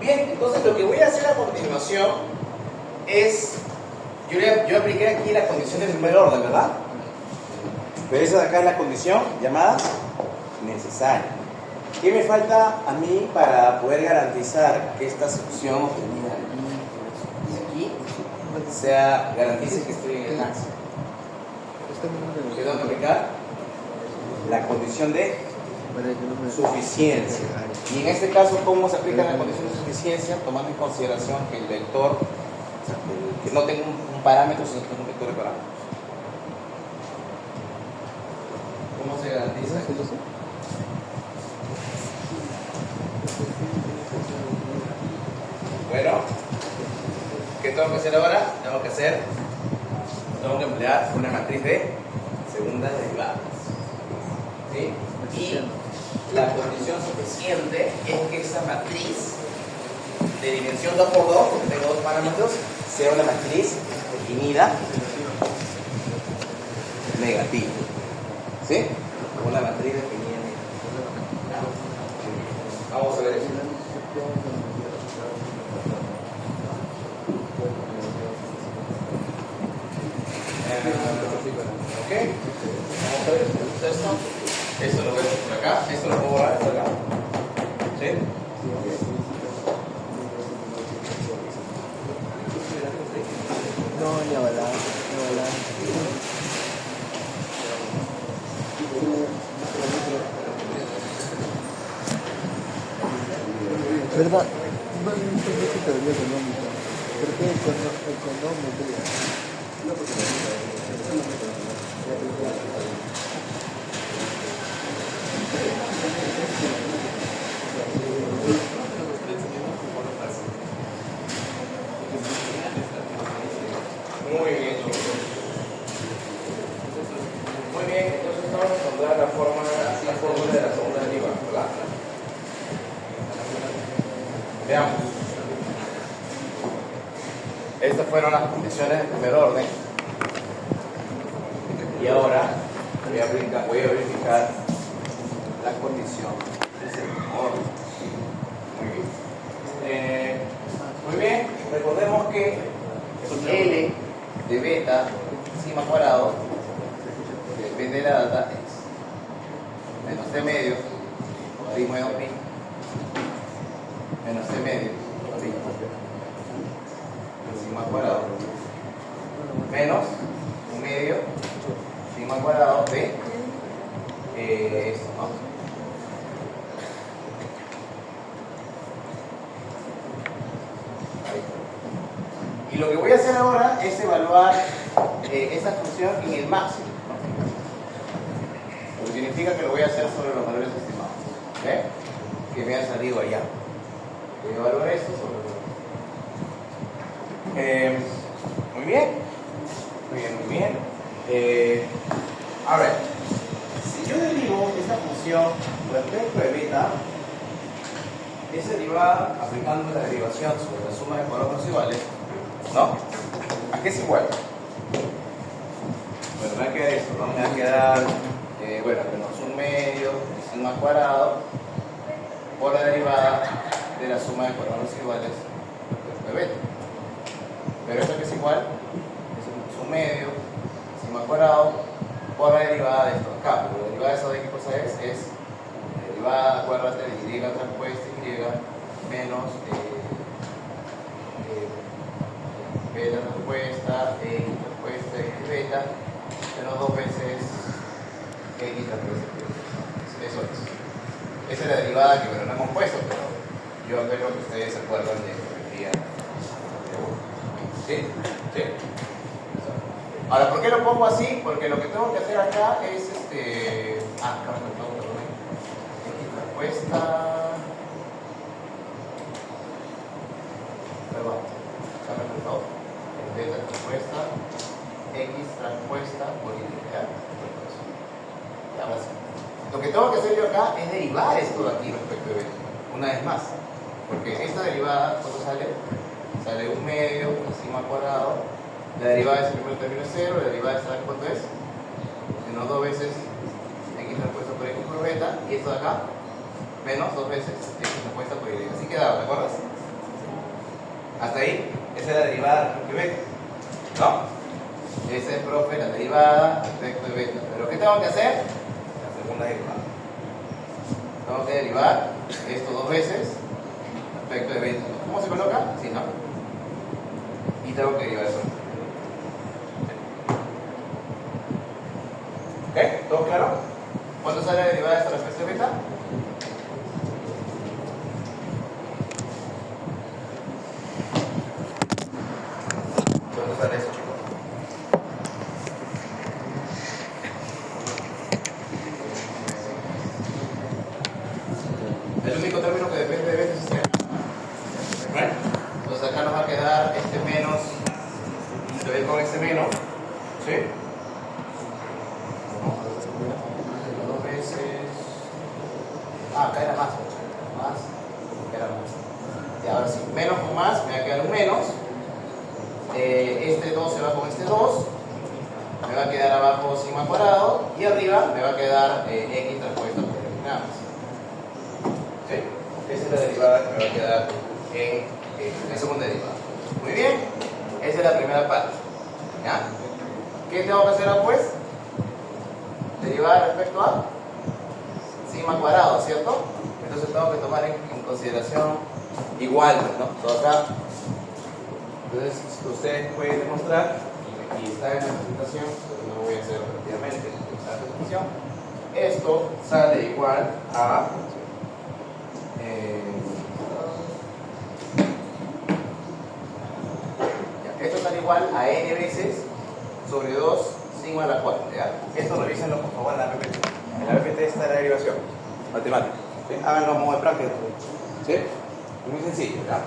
Bien, entonces lo que voy a hacer a continuación es, yo apliqué aquí la condición de primer orden, ¿verdad? Pero esa de acá es la condición llamada necesaria. ¿Qué me falta a mí para poder garantizar que esta sección obtenida aquí y aquí garantice que estoy en el máximo? ¿Qué tengo que aplicar? La condición de suficiencia. Y en este caso, ¿cómo se aplica la condición de suficiencia? Tomando en consideración que el vector, que no tenga un parámetro, sino que tenga un vector de parámetros. ¿Cómo se garantiza? Bueno, ¿qué tengo que hacer ahora? Tengo que emplear una matriz de segundas derivadas. ¿Sí? Y la condición suficiente es que esa matriz de dimensión 2 por 2, porque tengo dos parámetros, sea una matriz definida negativa. ¿Sí? Una matriz definida negativa. Vamos a ver eso. Ok, vamos a ver esto. Esto lo voy a hacer por acá, esto lo puedo borrar por acá. ¿Sí? No, ni a balar, ¿verdad? No entendí que teoría económica. ¿Por qué econometría? Muy bien, chicos. Muy bien, entonces vamos a encontrar la fórmula de la segunda derivada, ¿verdad? Veamos. Estas fueron las condiciones de primer orden. Y ahora voy a verificar la condición de segundo orden. Muy bien, recordemos que L de beta sigma cuadrado, que depende de la data, es menos T medio, ritmo de 2pi, menos T medio, ritmo sigma cuadrado, menos un medio sigma cuadrado de esto, ¿no? Y lo que voy a hacer ahora es evaluar esta función en el máximo, ¿no? Lo que significa que lo voy a hacer sobre los valores estimados, ¿ok? Que me han salido allá. Voy a evaluar esto sobre los valores. Muy bien. A ver, si yo derivo esta función respecto de beta, es derivada aplicando la derivación sobre la suma de cuadrados iguales, ¿no? ¿A qué es igual? Bueno, me va a quedar esto, ¿no? Me va a quedar, menos un medio de sigma cuadrado por la derivada de la suma de cuadrados iguales de beta. Pero esto que es igual es un medio sigma cuadrado por la derivada de esto acá. Pero la derivada de eso de qué cosa es la derivada, acuérdate, de y transpuesta y menos beta transpuesta, x transpuesta, x beta, menos 2 veces x transpuesta. Eso es. Esa es la derivada que no hemos puesto, pero yo espero que ustedes se acuerdan de geometría. ¿Sí? ¿Sí? Ahora, ¿por qué lo pongo así? Porque lo que tengo que hacer acá es transpuesta, perdón, ya me faltó, beta transpuesta, x transpuesta por y. Y ahora sí. Lo que tengo que hacer yo acá es derivar esto de aquí respecto de beta, una vez más, porque esta derivada, ¿cuánto sale? Sale 1 medio, sigma cuadrado, la derivada de ese primer término es 0, la derivada de esta de cuánto es, sino 2 veces x transpuesta por x por beta, y esto de acá, menos 2 veces x transpuesta por y. Así quedaba, ¿te acuerdas? Hasta ahí, esa es la derivada respecto de beta, ¿no? Esa es, profe, la derivada respecto de beta. ¿Pero qué tengo que hacer? La segunda derivada. Tengo que derivar esto 2 veces respecto de beta. ¿Cómo se coloca? Sí, ¿no? Y tengo que derivar eso. ¿Ok? ¿Todo claro? ¿Cuánto sale la derivada de esta respecto de beta? ¿Cuánto sale eso, chicos? El único término que depende de beta es este. ¿Right? Entonces acá nos va a quedar este menos, se ve con este menos, ¿sí? Dos veces. Acá era más, era más. Y ahora sí, menos con más, me va a quedar un menos. Este 2 se va con este 2. Me va a quedar abajo sigma cuadrado. Y arriba me va a quedar x transpuesto por x nada más. ¿Sí? Esa es la derivada que me va a quedar en la segunda derivada. Muy bien. Esa es la primera parte. ¿Ya? ¿Qué tengo que hacer ahora pues? Derivada respecto a sigma cuadrado, ¿cierto? Entonces tengo que tomar en consideración igual, ¿no? Todo acá. Entonces ustedes pueden demostrar, y está en la presentación, no lo voy a hacer rápidamente, está en la presentación. Esto sale igual a esto sale igual a n veces sobre 2 sigma a la 4. ¿Ya? Esto revísenlo por favor en la PPT. En la PPT está la derivación matemática. ¿Sí? Háganlo como de práctica. ¿Sí? Muy sencillo. ¿Ya?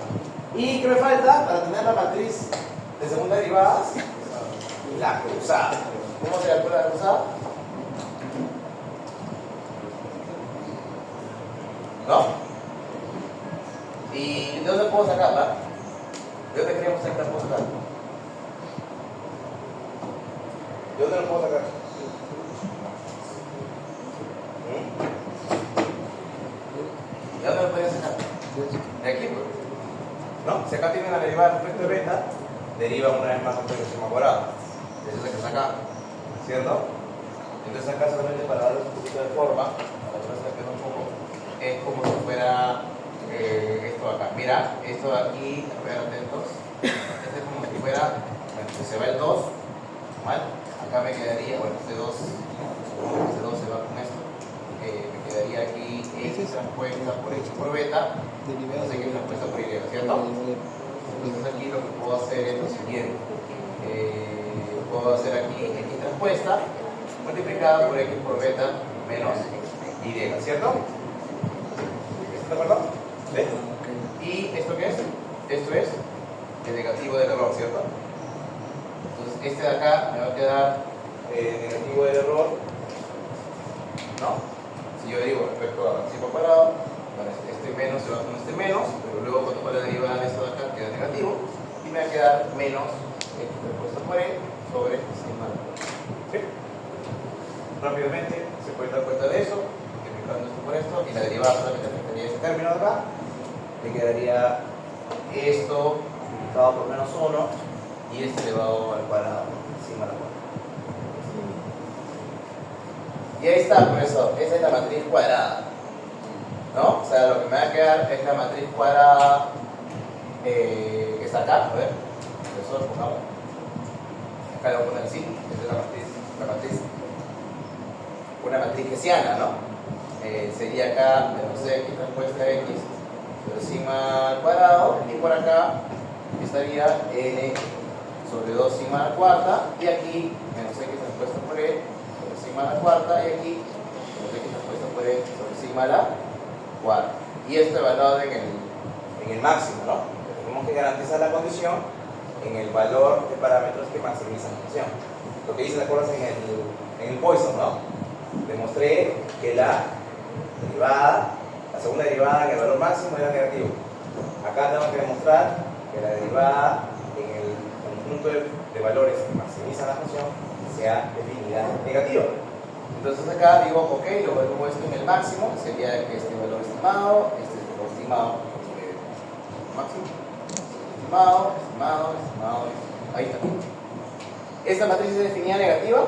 ¿Y qué me falta para tener la matriz de segunda derivada? La cruzada. ¿Cómo se calcula la cruzada? ¿No? ¿Y de dónde puedo sacarla? ¿De dónde queremos que la puedo sacar? ¿De dónde lo puedo sacar? ¿De dónde lo podría sacar? De aquí, pues. ¿No? Si acá tiene la derivada respecto de beta, deriva una vez más respecto de sigma cuadrado. Eso es lo que está acá. ¿Cierto? Entonces acá solamente para darle un poquito de forma, para que no se pierda un poco, es como si fuera esto de acá. Mira, esto de aquí, a ver, atentos. Este es como si fuera, bueno, se va el 2, ¿vale? Acá me quedaría, bueno, este 2 se va con esto. Me quedaría aquí x transpuesta por x por beta, no sé qué transpuesta por y, ¿cierto? Entonces aquí lo que puedo hacer es lo siguiente. Puedo hacer aquí x transpuesta multiplicada por x por beta menos y, ¿cierto? ¿Estás de acuerdo? ¿Sí? ¿Y esto qué es? Esto es el negativo del error, ¿cierto? Entonces este de acá me va a quedar negativo del error, ¿no? Si yo derivo respecto a sigma cuadrado, bueno, este menos se va con este menos, pero luego cuando va la derivada de esto de acá queda negativo y me va a quedar menos x transpuesta por e sobre sigma. ¿Sí? Rápidamente se puede dar cuenta de eso, multiplicando esto por esto, y la derivada solamente afectaría este término de acá, me quedaría esto multiplicado por menos 1 y este elevado al cuadrado, sigma a la 4. Y ahí está, por eso, esa es la matriz cuadrada, ¿no? O sea, lo que me va a quedar es la matriz cuadrada que está acá, a ver, profesor, pongamos. Acá le voy a poner así, esta es la matriz, una matriz hessiana, ¿no? Sería acá menos x transpuesta x sobre sigma al cuadrado, y por acá estaría n sobre 2 sigma a la cuarta, y aquí menos x transpuesta por e sobre sigma a la cuarta, y aquí menos x transpuesta por e sobre sigma a la cuadrado. Y esto evaluado en el máximo, ¿no? Tenemos que garantizar la condición en el valor de parámetros que maximizan la función. Lo que hice, ¿te acuerdas en el Poisson, no? Demostré que la segunda derivada en el valor máximo era negativo. Acá tengo que demostrar que la derivada en el conjunto de valores que maximizan la función sea definida negativa. Entonces acá digo, ok, lo evalúo esto en el máximo, sería que este valor estimado, este es el valor estimado, máximo, estimado, ahí está. ¿Esta matriz es definida negativa?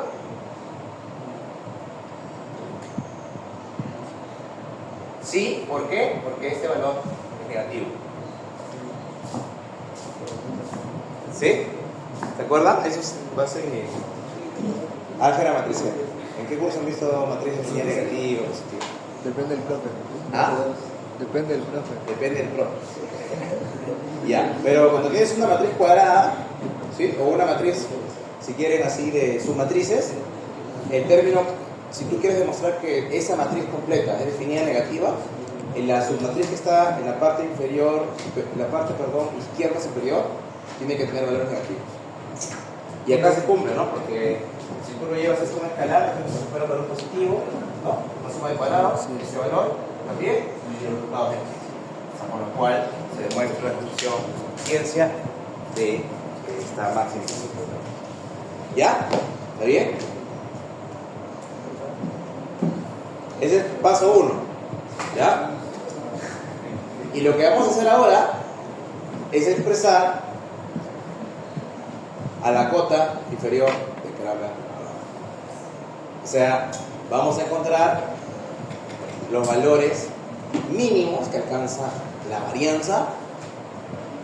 Sí, ¿por qué? Porque este valor es negativo. ¿Sí? ¿Se acuerdan? Eso es base en álgebra matricial. ¿En qué curso han visto matriz definida negativa o positiva? Depende del profe. ¿Ah? Depende del profe. Depende del profe. Ya, pero cuando tienes una matriz cuadrada, ¿sí? O una matriz, si quieren así, de submatrices, el término, si tú quieres demostrar que esa matriz completa es definida negativa, en la submatriz que está en la parte inferior, izquierda superior, tiene que tener valores negativos. Y acá se cumple, ¿no? Porque si tú lo llevas a una escalar, es un valor positivo, ¿no? Una suma de cuadrados, ese valor también, y el resultado es negativo. Con lo cual se demuestra la función ciencia de esta máxima. ¿Ya? ¿Está bien? Ese es el paso 1. ¿Ya? Y lo que vamos a hacer ahora es expresar a la cota inferior de Kramer. O sea, vamos a encontrar los valores mínimos que alcanza la varianza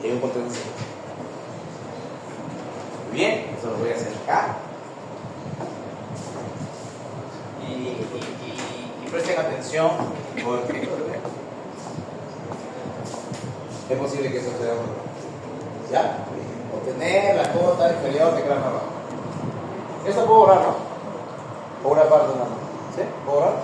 en un contexto. Muy bien, eso lo voy a hacer acá. Y presten atención porque es posible que eso sea un error. ¿Ya? Obtener la cota inferior de Kramer. Esto puedo borrar, ¿no? O una parte nada más. ¿Sí? ¿Puedo borrar?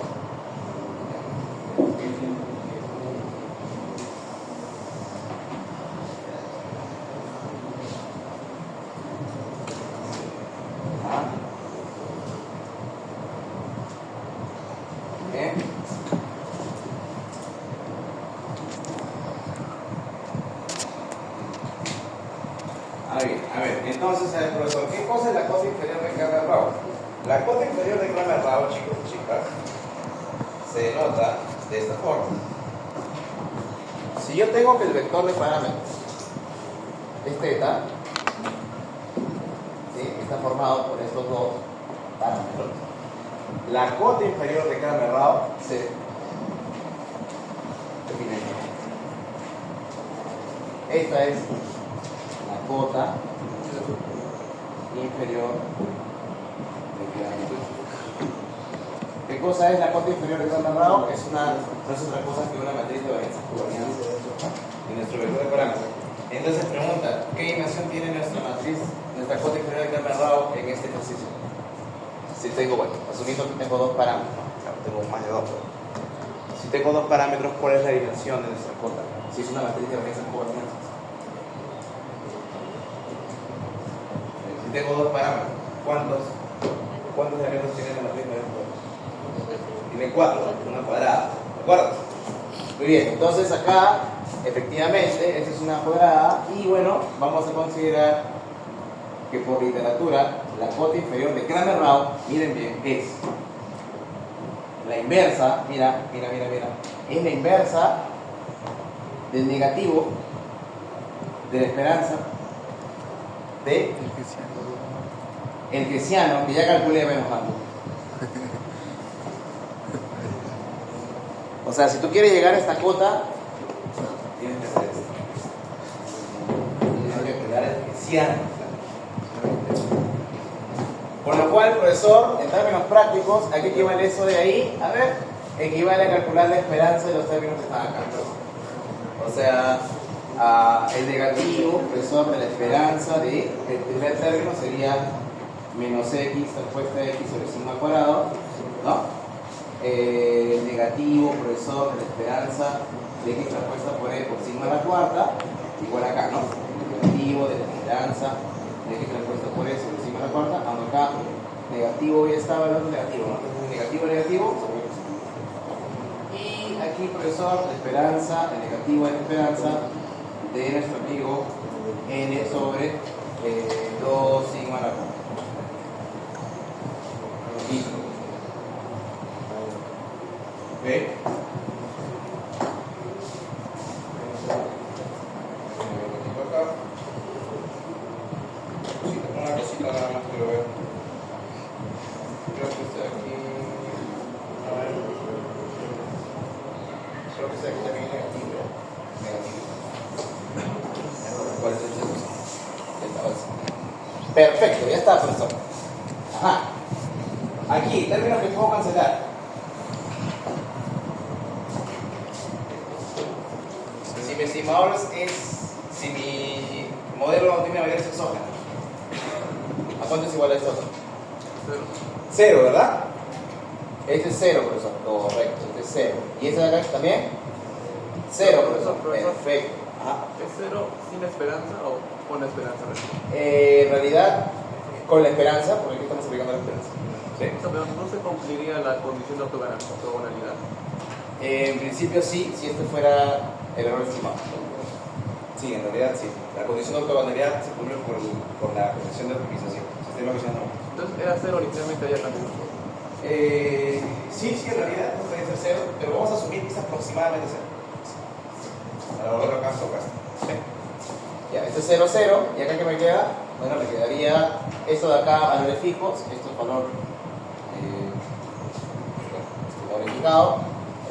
A ver, entonces, profesor, ¿qué cosa es la cota inferior de Kramer-Rao? La cota inferior de Kramer-Rao, chicos y chicas, se denota de esta forma. Si yo tengo que el vector de parámetros es θ, ¿sí? Está formado por estos dos parámetros, la cota inferior de Kramer-Rao se define así. Esta es la cota inferior de Kramer-Rao. ¿Qué cosa es la cota inferior de Kramer-Rao? No es otra cosa que una matriz de varianza covarianza de nuestro vector de parámetros. Entonces pregunta, ¿qué dimensión tiene nuestra matriz, nuestra cota inferior de Kramer-Rao en este ejercicio? Si tengo, bueno, asumiendo que tengo dos parámetros, ¿no? Claro, tengo más de dos, pero si tengo dos parámetros, ¿cuál es la dimensión de nuestra cota? Si es una matriz de varianza covarianza. Si tengo dos parámetros, ¿cuántos elementos tiene la matriz de varianza covarianza? Tiene 4, una cuadrada, ¿de acuerdo? Muy bien, entonces acá, efectivamente, esta es una cuadrada y bueno, vamos a considerar que por literatura, la cota inferior de Kramer-Rao, miren bien, es la inversa, mira, es la inversa del negativo de la esperanza de el hessiano, que ya calculé menos mal. O sea, si tú quieres llegar a esta cota, tienes que hacer esto. Tienes que calcular el hessiano. Con lo cual, profesor, en términos prácticos, ¿a qué equivale eso de ahí? A ver, equivale a calcular la esperanza de los términos que están acá. O sea, el negativo, profesor, de la esperanza del primer término sería menos x respuesta x sobre sigma al cuadrado, ¿no? negativo, profesor, de la esperanza de x transpuesta por e por sigma a la cuarta, igual acá, ¿no? Negativo de la esperanza de x transpuesta por e sobre sigma a la cuarta, aunque acá negativo ya estaba el otro negativo, ¿no? Entonces negativo, negativo, y aquí, profesor, la esperanza, el negativo de la esperanza de nuestro amigo n sobre 2 sigma a la cuarta. Listo. ¿Ok? Una cosita nada más que lo veo. Creo que está aquí. A ver. Creo que está aquí también negativo. Negativo. ¿Cuál es el segundo? Perfecto, ya está, profesor. Ajá. Aquí, términos que puedo cancelar. Si mi estimador si mi modelo no tiene variables exógenas, ¿a cuánto es igual a esto? Cero, ¿verdad? Este es cero, profesor. Correcto, este es cero. ¿Y este de acá también? Cero, profesor. Perfecto. Ajá. ¿Es cero sin esperanza o con la esperanza? En realidad, con la esperanza, porque aquí estamos aplicando la esperanza. ¿Sí? Pero no se cumpliría la condición de ortogonalidad. En principio sí, si este fuera el error estimado. Sí, en realidad sí. La condición de ortogonalidad se cumple por la condición de optimización. Sistema que se llama. Entonces era cero inicialmente allá también. Sí, en realidad no puede ser cero, pero vamos a asumir que es aproximadamente cero. Para volverlo acá a tocar. ¿Sí? Ya, este es 0, 0, y acá que me queda, bueno, me quedaría esto de acá, valores fijos, esto es valor indicado.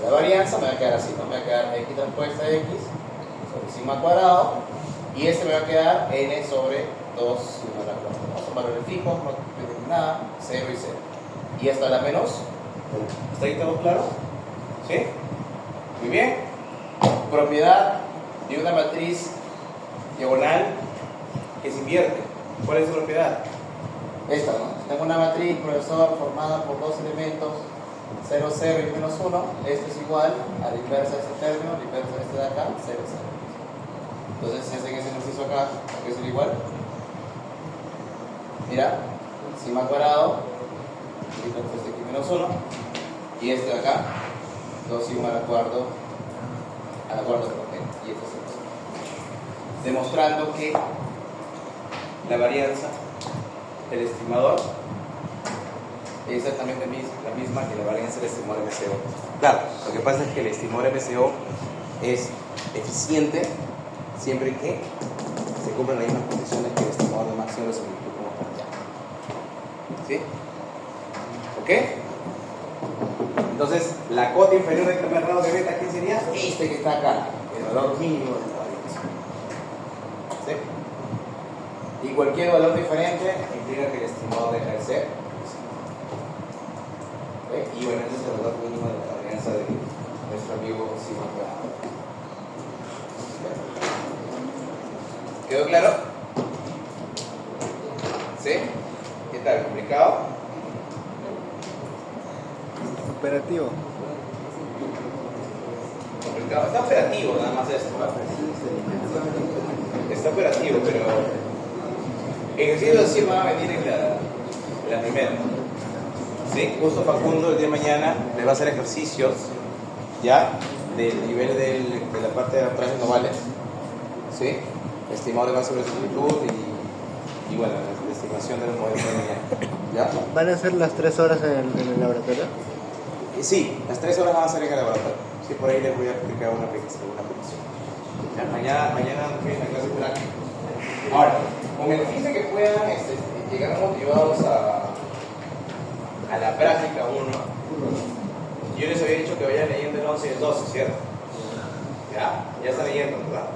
La varianza me va a quedar así, ¿no? Me va a quedar x transpuesta de x sobre sigma cuadrado, y este me va a quedar n sobre 2 sigma a la cuarta. ¿No? Son valores fijos, no tienen nada, 0 y 0. Y hasta la menos 1. ¿Está ahí todo claro? ¿Sí? Muy bien. Propiedad de una matriz diagonal que se invierte. ¿Cuál es su propiedad? Esta, ¿no? Tengo una matriz, profesor, formada por dos elementos 0, 0 y menos 1. Esto es igual a la inversa de este término, la inversa de este de acá, 0, 0. Entonces, si hacen ese ejercicio acá, ¿qué es igual? Mira, sigma cuadrado, y entonces aquí menos 1, y este de acá, 2 sigma a la cuarta, y esto es 0. Demostrando que la varianza del estimador es exactamente la misma que la varianza del estimador MCO. Claro, lo que pasa es que el estimador MCO es eficiente siempre que se cumplan las mismas condiciones que el estimador de máximo de similitud como planteado. ¿Sí? ¿Ok? Entonces, la cota inferior del primer grado de beta, ¿qué sería? Este que está acá, el valor mínimo de la varianza. ¿Sí? Y cualquier valor diferente implica que el estimador deja de ser. ¿Sí? Y bueno, este es el valor mínimo de la varianza de nuestro amigo sigma cuadrado. ¿Quedó claro? ¿Sí? ¿Qué tal? ¿Complicado? Operativo. Complicado. Está operativo nada más esto. Está operativo, pero ejercicios sí van a venir en la primera. ¿Sí? Justo Facundo el día de mañana le va a hacer ejercicios ya del nivel de la parte de atrás no vale. ¿Sí? Estimado de máxima similitud y bueno, la estimación de los modelos de mañana. ¿Ya? ¿Van a ser las 3 horas en el laboratorio? Sí, las 3 horas van a ser en el laboratorio. Sí, por ahí les voy a explicar una aplicación. Ya, mañana en la clase práctica. Ahora, con el fin de que puedan llegar motivados a la práctica 1, yo les había dicho que vayan leyendo el 11 y el 12, ¿cierto? Ya están leyendo, ¿verdad?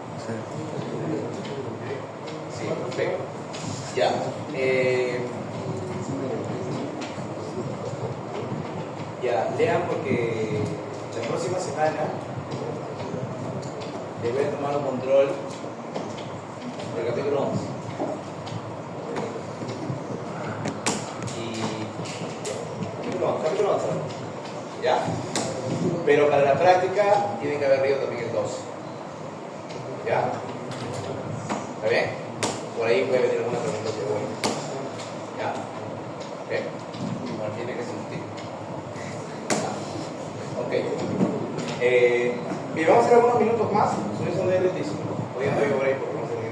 Sí, perfecto. Ya. Ya, lean porque la próxima semana deben tomar un control del capítulo 11. Capítulo 11. ¿Ya? Pero para la práctica tiene que haber arriba también el 2. ¿Ya? ¿Está bien? Por ahí puede venir alguna pregunta que voy. ¿Ya? ¿Ok? Bueno, tiene que sentir. Ok. Bien, vamos a hacer algunos minutos más. Son de 25. Podrían ir por ahí porque no se me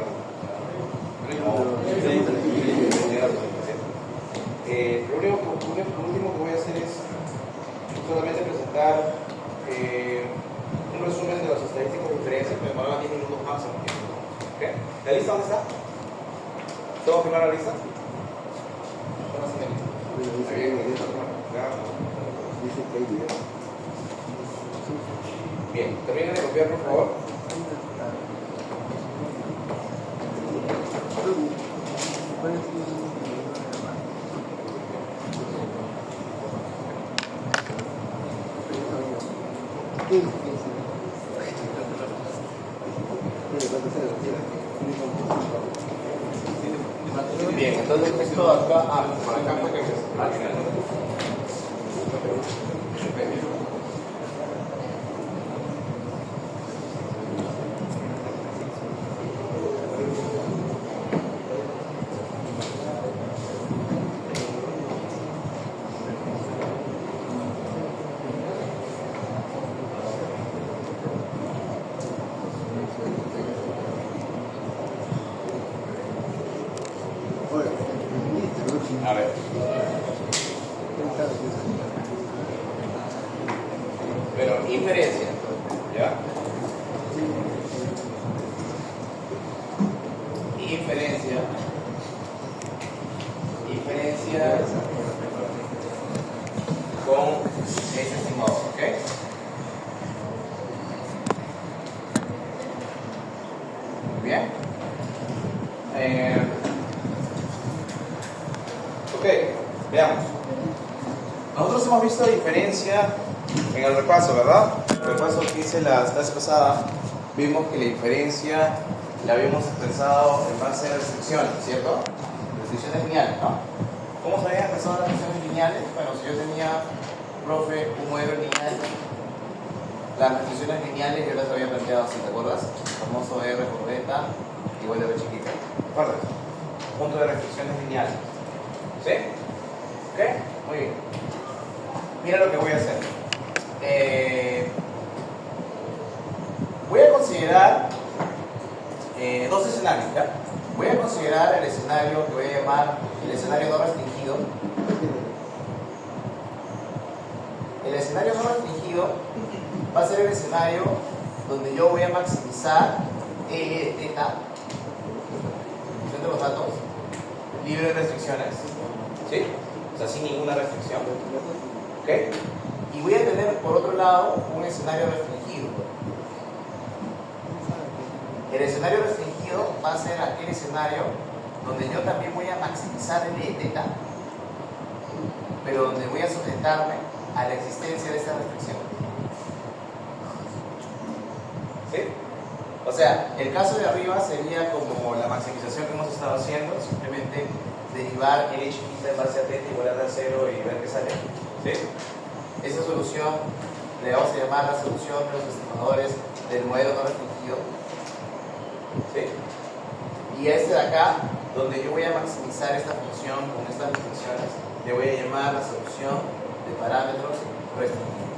lo último que voy a hacer es solamente presentar un resumen de las estadísticas de diferencia que me demoran 10 minutos máximo. ¿Okay? ¿La lista dónde está? ¿Todo firmar la lista? Bien, terminen de copiar por favor. Bien, entonces esto acá, por acá fue que al final. A ver. Pero inferencia, ¿ya? Inferencia con ese estimado, ¿ok? Bien. Ok, veamos. Nosotros hemos visto diferencia en el repaso, ¿verdad? El repaso que hice la clase pasada, vimos que la diferencia la habíamos expresado en base a restricciones, ¿cierto? Restricciones lineales, ¿no? ¿Cómo se habían expresado las restricciones lineales? Bueno, si yo tenía, profe, un modelo lineal, las restricciones lineales yo las había planteado así, ¿te acuerdas? El famoso R por beta igual de B chiquita. ¿Recuerdas? Punto de restricciones lineales. ¿Sí? ¿Ok? Muy bien. Mira lo que voy a hacer. Voy a considerar dos escenarios, ¿ya? Voy a considerar el escenario que voy a llamar el escenario no restringido. El escenario no restringido va a ser el escenario donde yo voy a maximizar L de teta, de los datos, libre de restricciones, ¿sí? O sea, sin ninguna restricción. ¿Ok? Y voy a tener, por otro lado, un escenario restringido. El escenario restringido va a ser aquel escenario donde yo también voy a maximizar L de teta, pero donde voy a sujetarme a la existencia de esta restricción. ¿Sí? O sea, el caso de arriba sería como la maximización que hemos estado haciendo, simplemente derivar L chiquita en base a teta igual a 0 y ver qué sale. ¿Sí? Esa solución le vamos a llamar la solución de los estimadores del modelo no restringido. ¿Sí? Y a este de acá, donde yo voy a maximizar esta función con estas restricciones, le voy a llamar la solución de parámetros restringidos.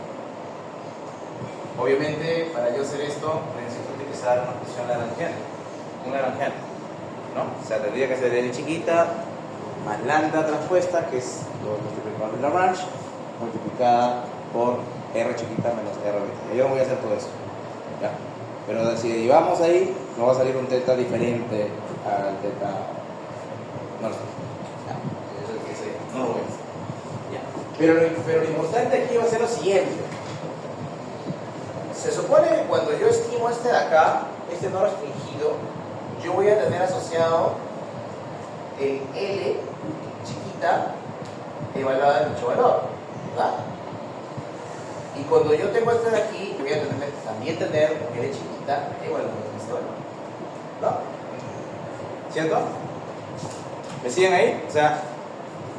Obviamente, para yo hacer esto, necesito utilizar una función lagrangiana. Un lagrangiano, ¿no? O sea, tendría que ser L chiquita más lambda transpuesta, que es lo multiplicado de Lagrange, multiplicada por R chiquita menos R beta. Yo no voy a hacer todo eso, ¿ya? Pero si derivamos ahí, nos va a salir un teta diferente al teta. No lo sé. ¿Ya? Eso es que sé. No lo voy a hacer. ¿Ya? Pero lo importante aquí va a ser lo siguiente. Se supone que cuando yo estimo este de acá, este no restringido, yo voy a tener asociado el L chiquita evaluada en dicho valor, ¿verdad? Y cuando yo tengo este de aquí, voy a también tener L chiquita evaluada en este valor, ¿no? ¿Cierto? ¿Me siguen ahí? O sea,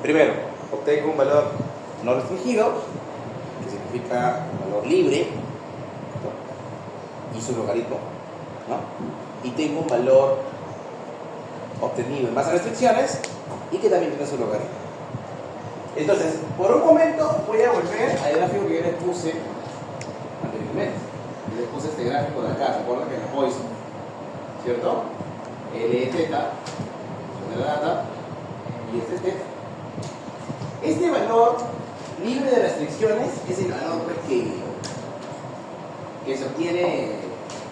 primero, obtengo un valor no restringido, que significa significa valor libre, ¿no? Y su logaritmo, ¿no? Y tengo un valor obtenido en base a restricciones y que también tiene su logaritmo. Entonces, por un momento voy a volver al gráfico que yo les puse anteriormente. Yo les puse este gráfico de acá, ¿se acuerdan que era Poisson? ¿Cierto? L de teta, de la data, y este es teta. Este valor libre de restricciones es el valor pues, que se obtiene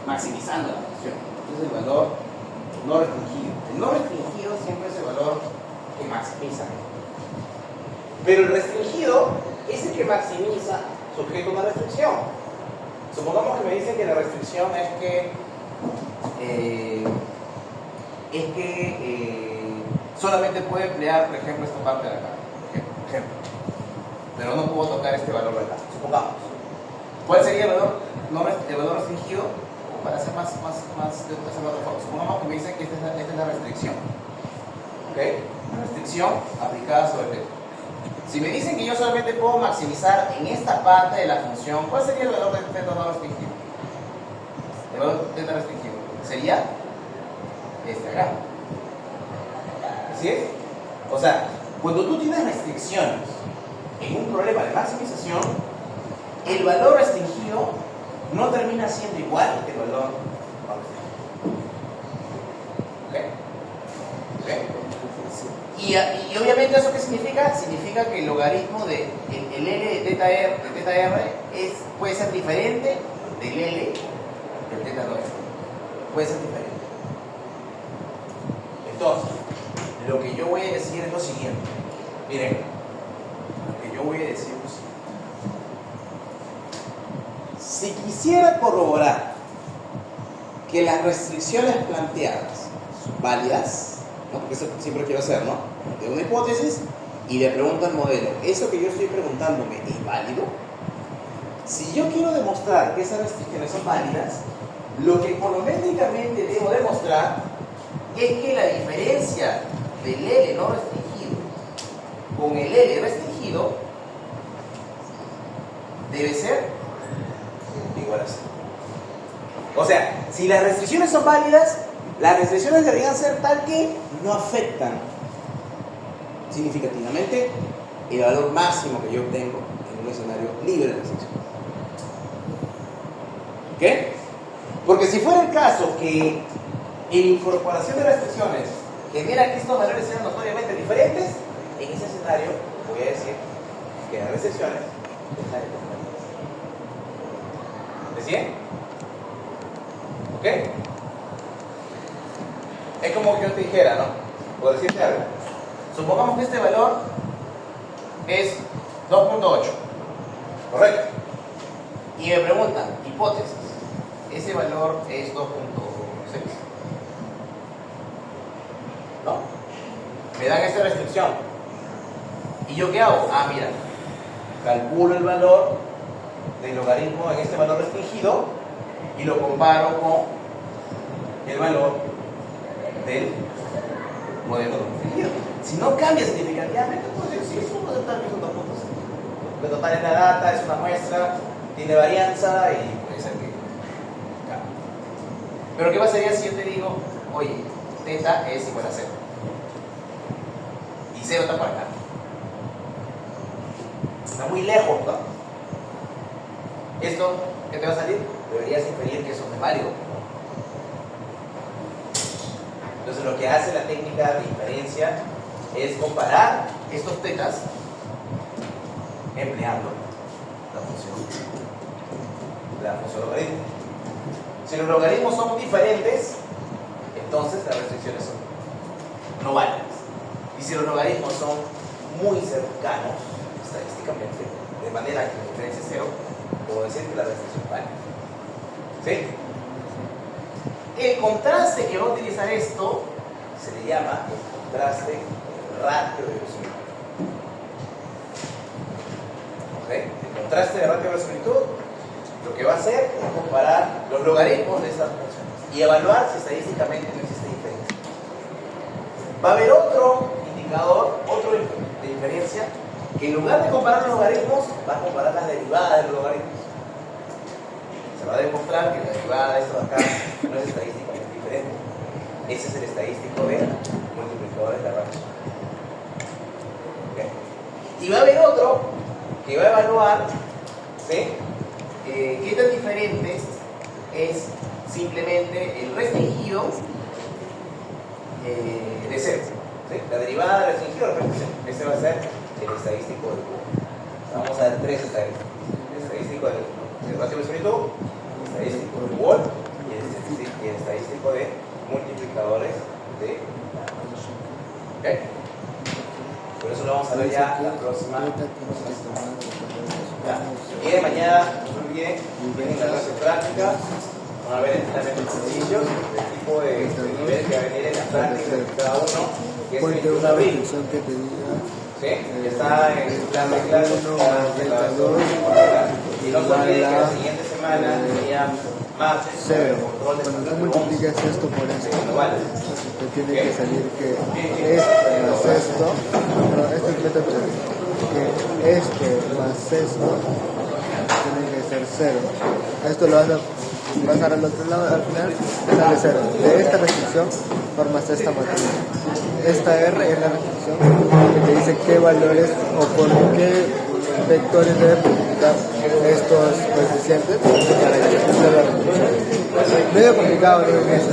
maximizando la función. Entonces el valor no restringido. El no restringido siempre es el valor que maximiza. Pero el restringido es el que maximiza sujeto a una restricción. Supongamos que me dicen que la restricción es que solamente puedo emplear, por ejemplo, esta parte de acá. Ejemplo. Pero no puedo tocar este valor de acá. Supongamos. ¿Cuál sería el valor, el valor restringido? Para hacer más de otra forma. Supongamos que me dicen que esta es la restricción. ¿Ok? La restricción aplicada sobre el teta. Si me dicen que yo solamente puedo maximizar en esta parte de la función, ¿cuál sería el valor de teta no restringido? El valor de teta restringido sería este acá. ¿Así es? O sea, cuando tú tienes restricciones en un problema de maximización, el valor restringido no termina siendo igual que el valor no restringido. ¿Ok? ¿Ok? Y obviamente eso qué significa? Significa que el logaritmo de el L de teta R, puede ser diferente del L del teta no R. Puede ser diferente. Entonces, lo que yo voy a decir es lo siguiente. Miren, lo que yo voy a decir es lo siguiente. Si quisiera corroborar que las restricciones planteadas son válidas, ¿no? Porque eso siempre quiero hacer, ¿no? Tengo una hipótesis y le pregunto al modelo, ¿eso que yo estoy preguntándome es válido? Si yo quiero demostrar que esas restricciones son válidas, lo que econométricamente debo demostrar es que la diferencia del L no restringido con el L restringido debe ser igual a 0. O sea, si las restricciones son válidas, las restricciones deberían ser tal que no afectan significativamente el valor máximo que yo obtengo en un escenario libre de restricción. ¿Ok? Porque si fuera el caso que en incorporación de restricciones genera que estos valores sean notoriamente diferentes, en ese escenario voy a decir que las restricciones están en ¿de 100? ¿Ok? Es como que yo te dijera, ¿no? Por decirte algo. Supongamos que este valor es 2.8. ¿Correcto? Y me preguntan, hipótesis, ese valor es 2.6. ¿No? Me dan esta restricción. ¿Y yo qué hago? Ah, mira, calculo el valor del logaritmo en este valor restringido y lo comparo con el valor del modelo restringido. Si no cambia significativamente, pues sí, es un porcentaje que son 2.6. Lo total es la data, es una muestra, tiene varianza y puede ser que cambie. Pero ¿qué pasaría si yo te digo, oye, teta es igual a 0? Y 0 está por acá. Está muy lejos, ¿no? Esto, ¿qué te va a salir? Deberías inferir que eso no es válido. Entonces lo que hace la técnica de inferencia es comparar estos tetas empleando la función logaritmo. Si los logaritmos son diferentes, entonces las restricciones son no válidas. Y si los logaritmos son muy cercanos estadísticamente, de manera que la diferencia es 0, puedo decir que la restricción es válida. ¿Sí? El contraste que va a utilizar esto se le llama el contraste ratio de verosimilitud. ¿Ok? El contraste de ratio de verosimilitud lo que va a hacer es comparar los logaritmos de estas funciones y evaluar si estadísticamente no existe diferencia. Va a haber otro indicador, otro de inferencia, que en lugar de comparar los logaritmos, va a comparar las derivadas de los logaritmos. Se va a demostrar que la derivada de esto de acá no es estadísticamente diferente. Ese es el estadístico de multiplicadores de rango. ¿Okay? Y va a haber otro que va a evaluar, ¿sí?, qué tan diferente es simplemente el restringido de cero. ¿Sí? La derivada del restringido de repente ese va a ser el estadístico del cubo. Vamos a ver tres estadísticos. El estadístico del ratio absoluto, el estadístico del Wall y el estadístico de multiplicadores de... ¿Okay? Por eso lo vamos a ver ya la próxima. Y de mañana, no olviden, en la clase práctica, van a ver entrenamientos sencillos, el tipo de nivel que va a venir en la práctica de cada uno, que es el 21 de abril. ¿Sí? Está en el plan de clases de las 2. Y no se olviden que la siguiente semana sería martes, cero. control de Cuando tú multiplicas esto por esto, te tiene que salir que esto más esto, no, esto es método, que esto más esto tiene que ser cero. Esto lo vas a pasar al otro lado, al final te sale cero. De esta restricción formas esta matriz. Esta R es la restricción que te dice qué valores o por qué vectores deben multiplicar estos coeficientes para que se cumpla la restricción. Medio complicado, creo que es.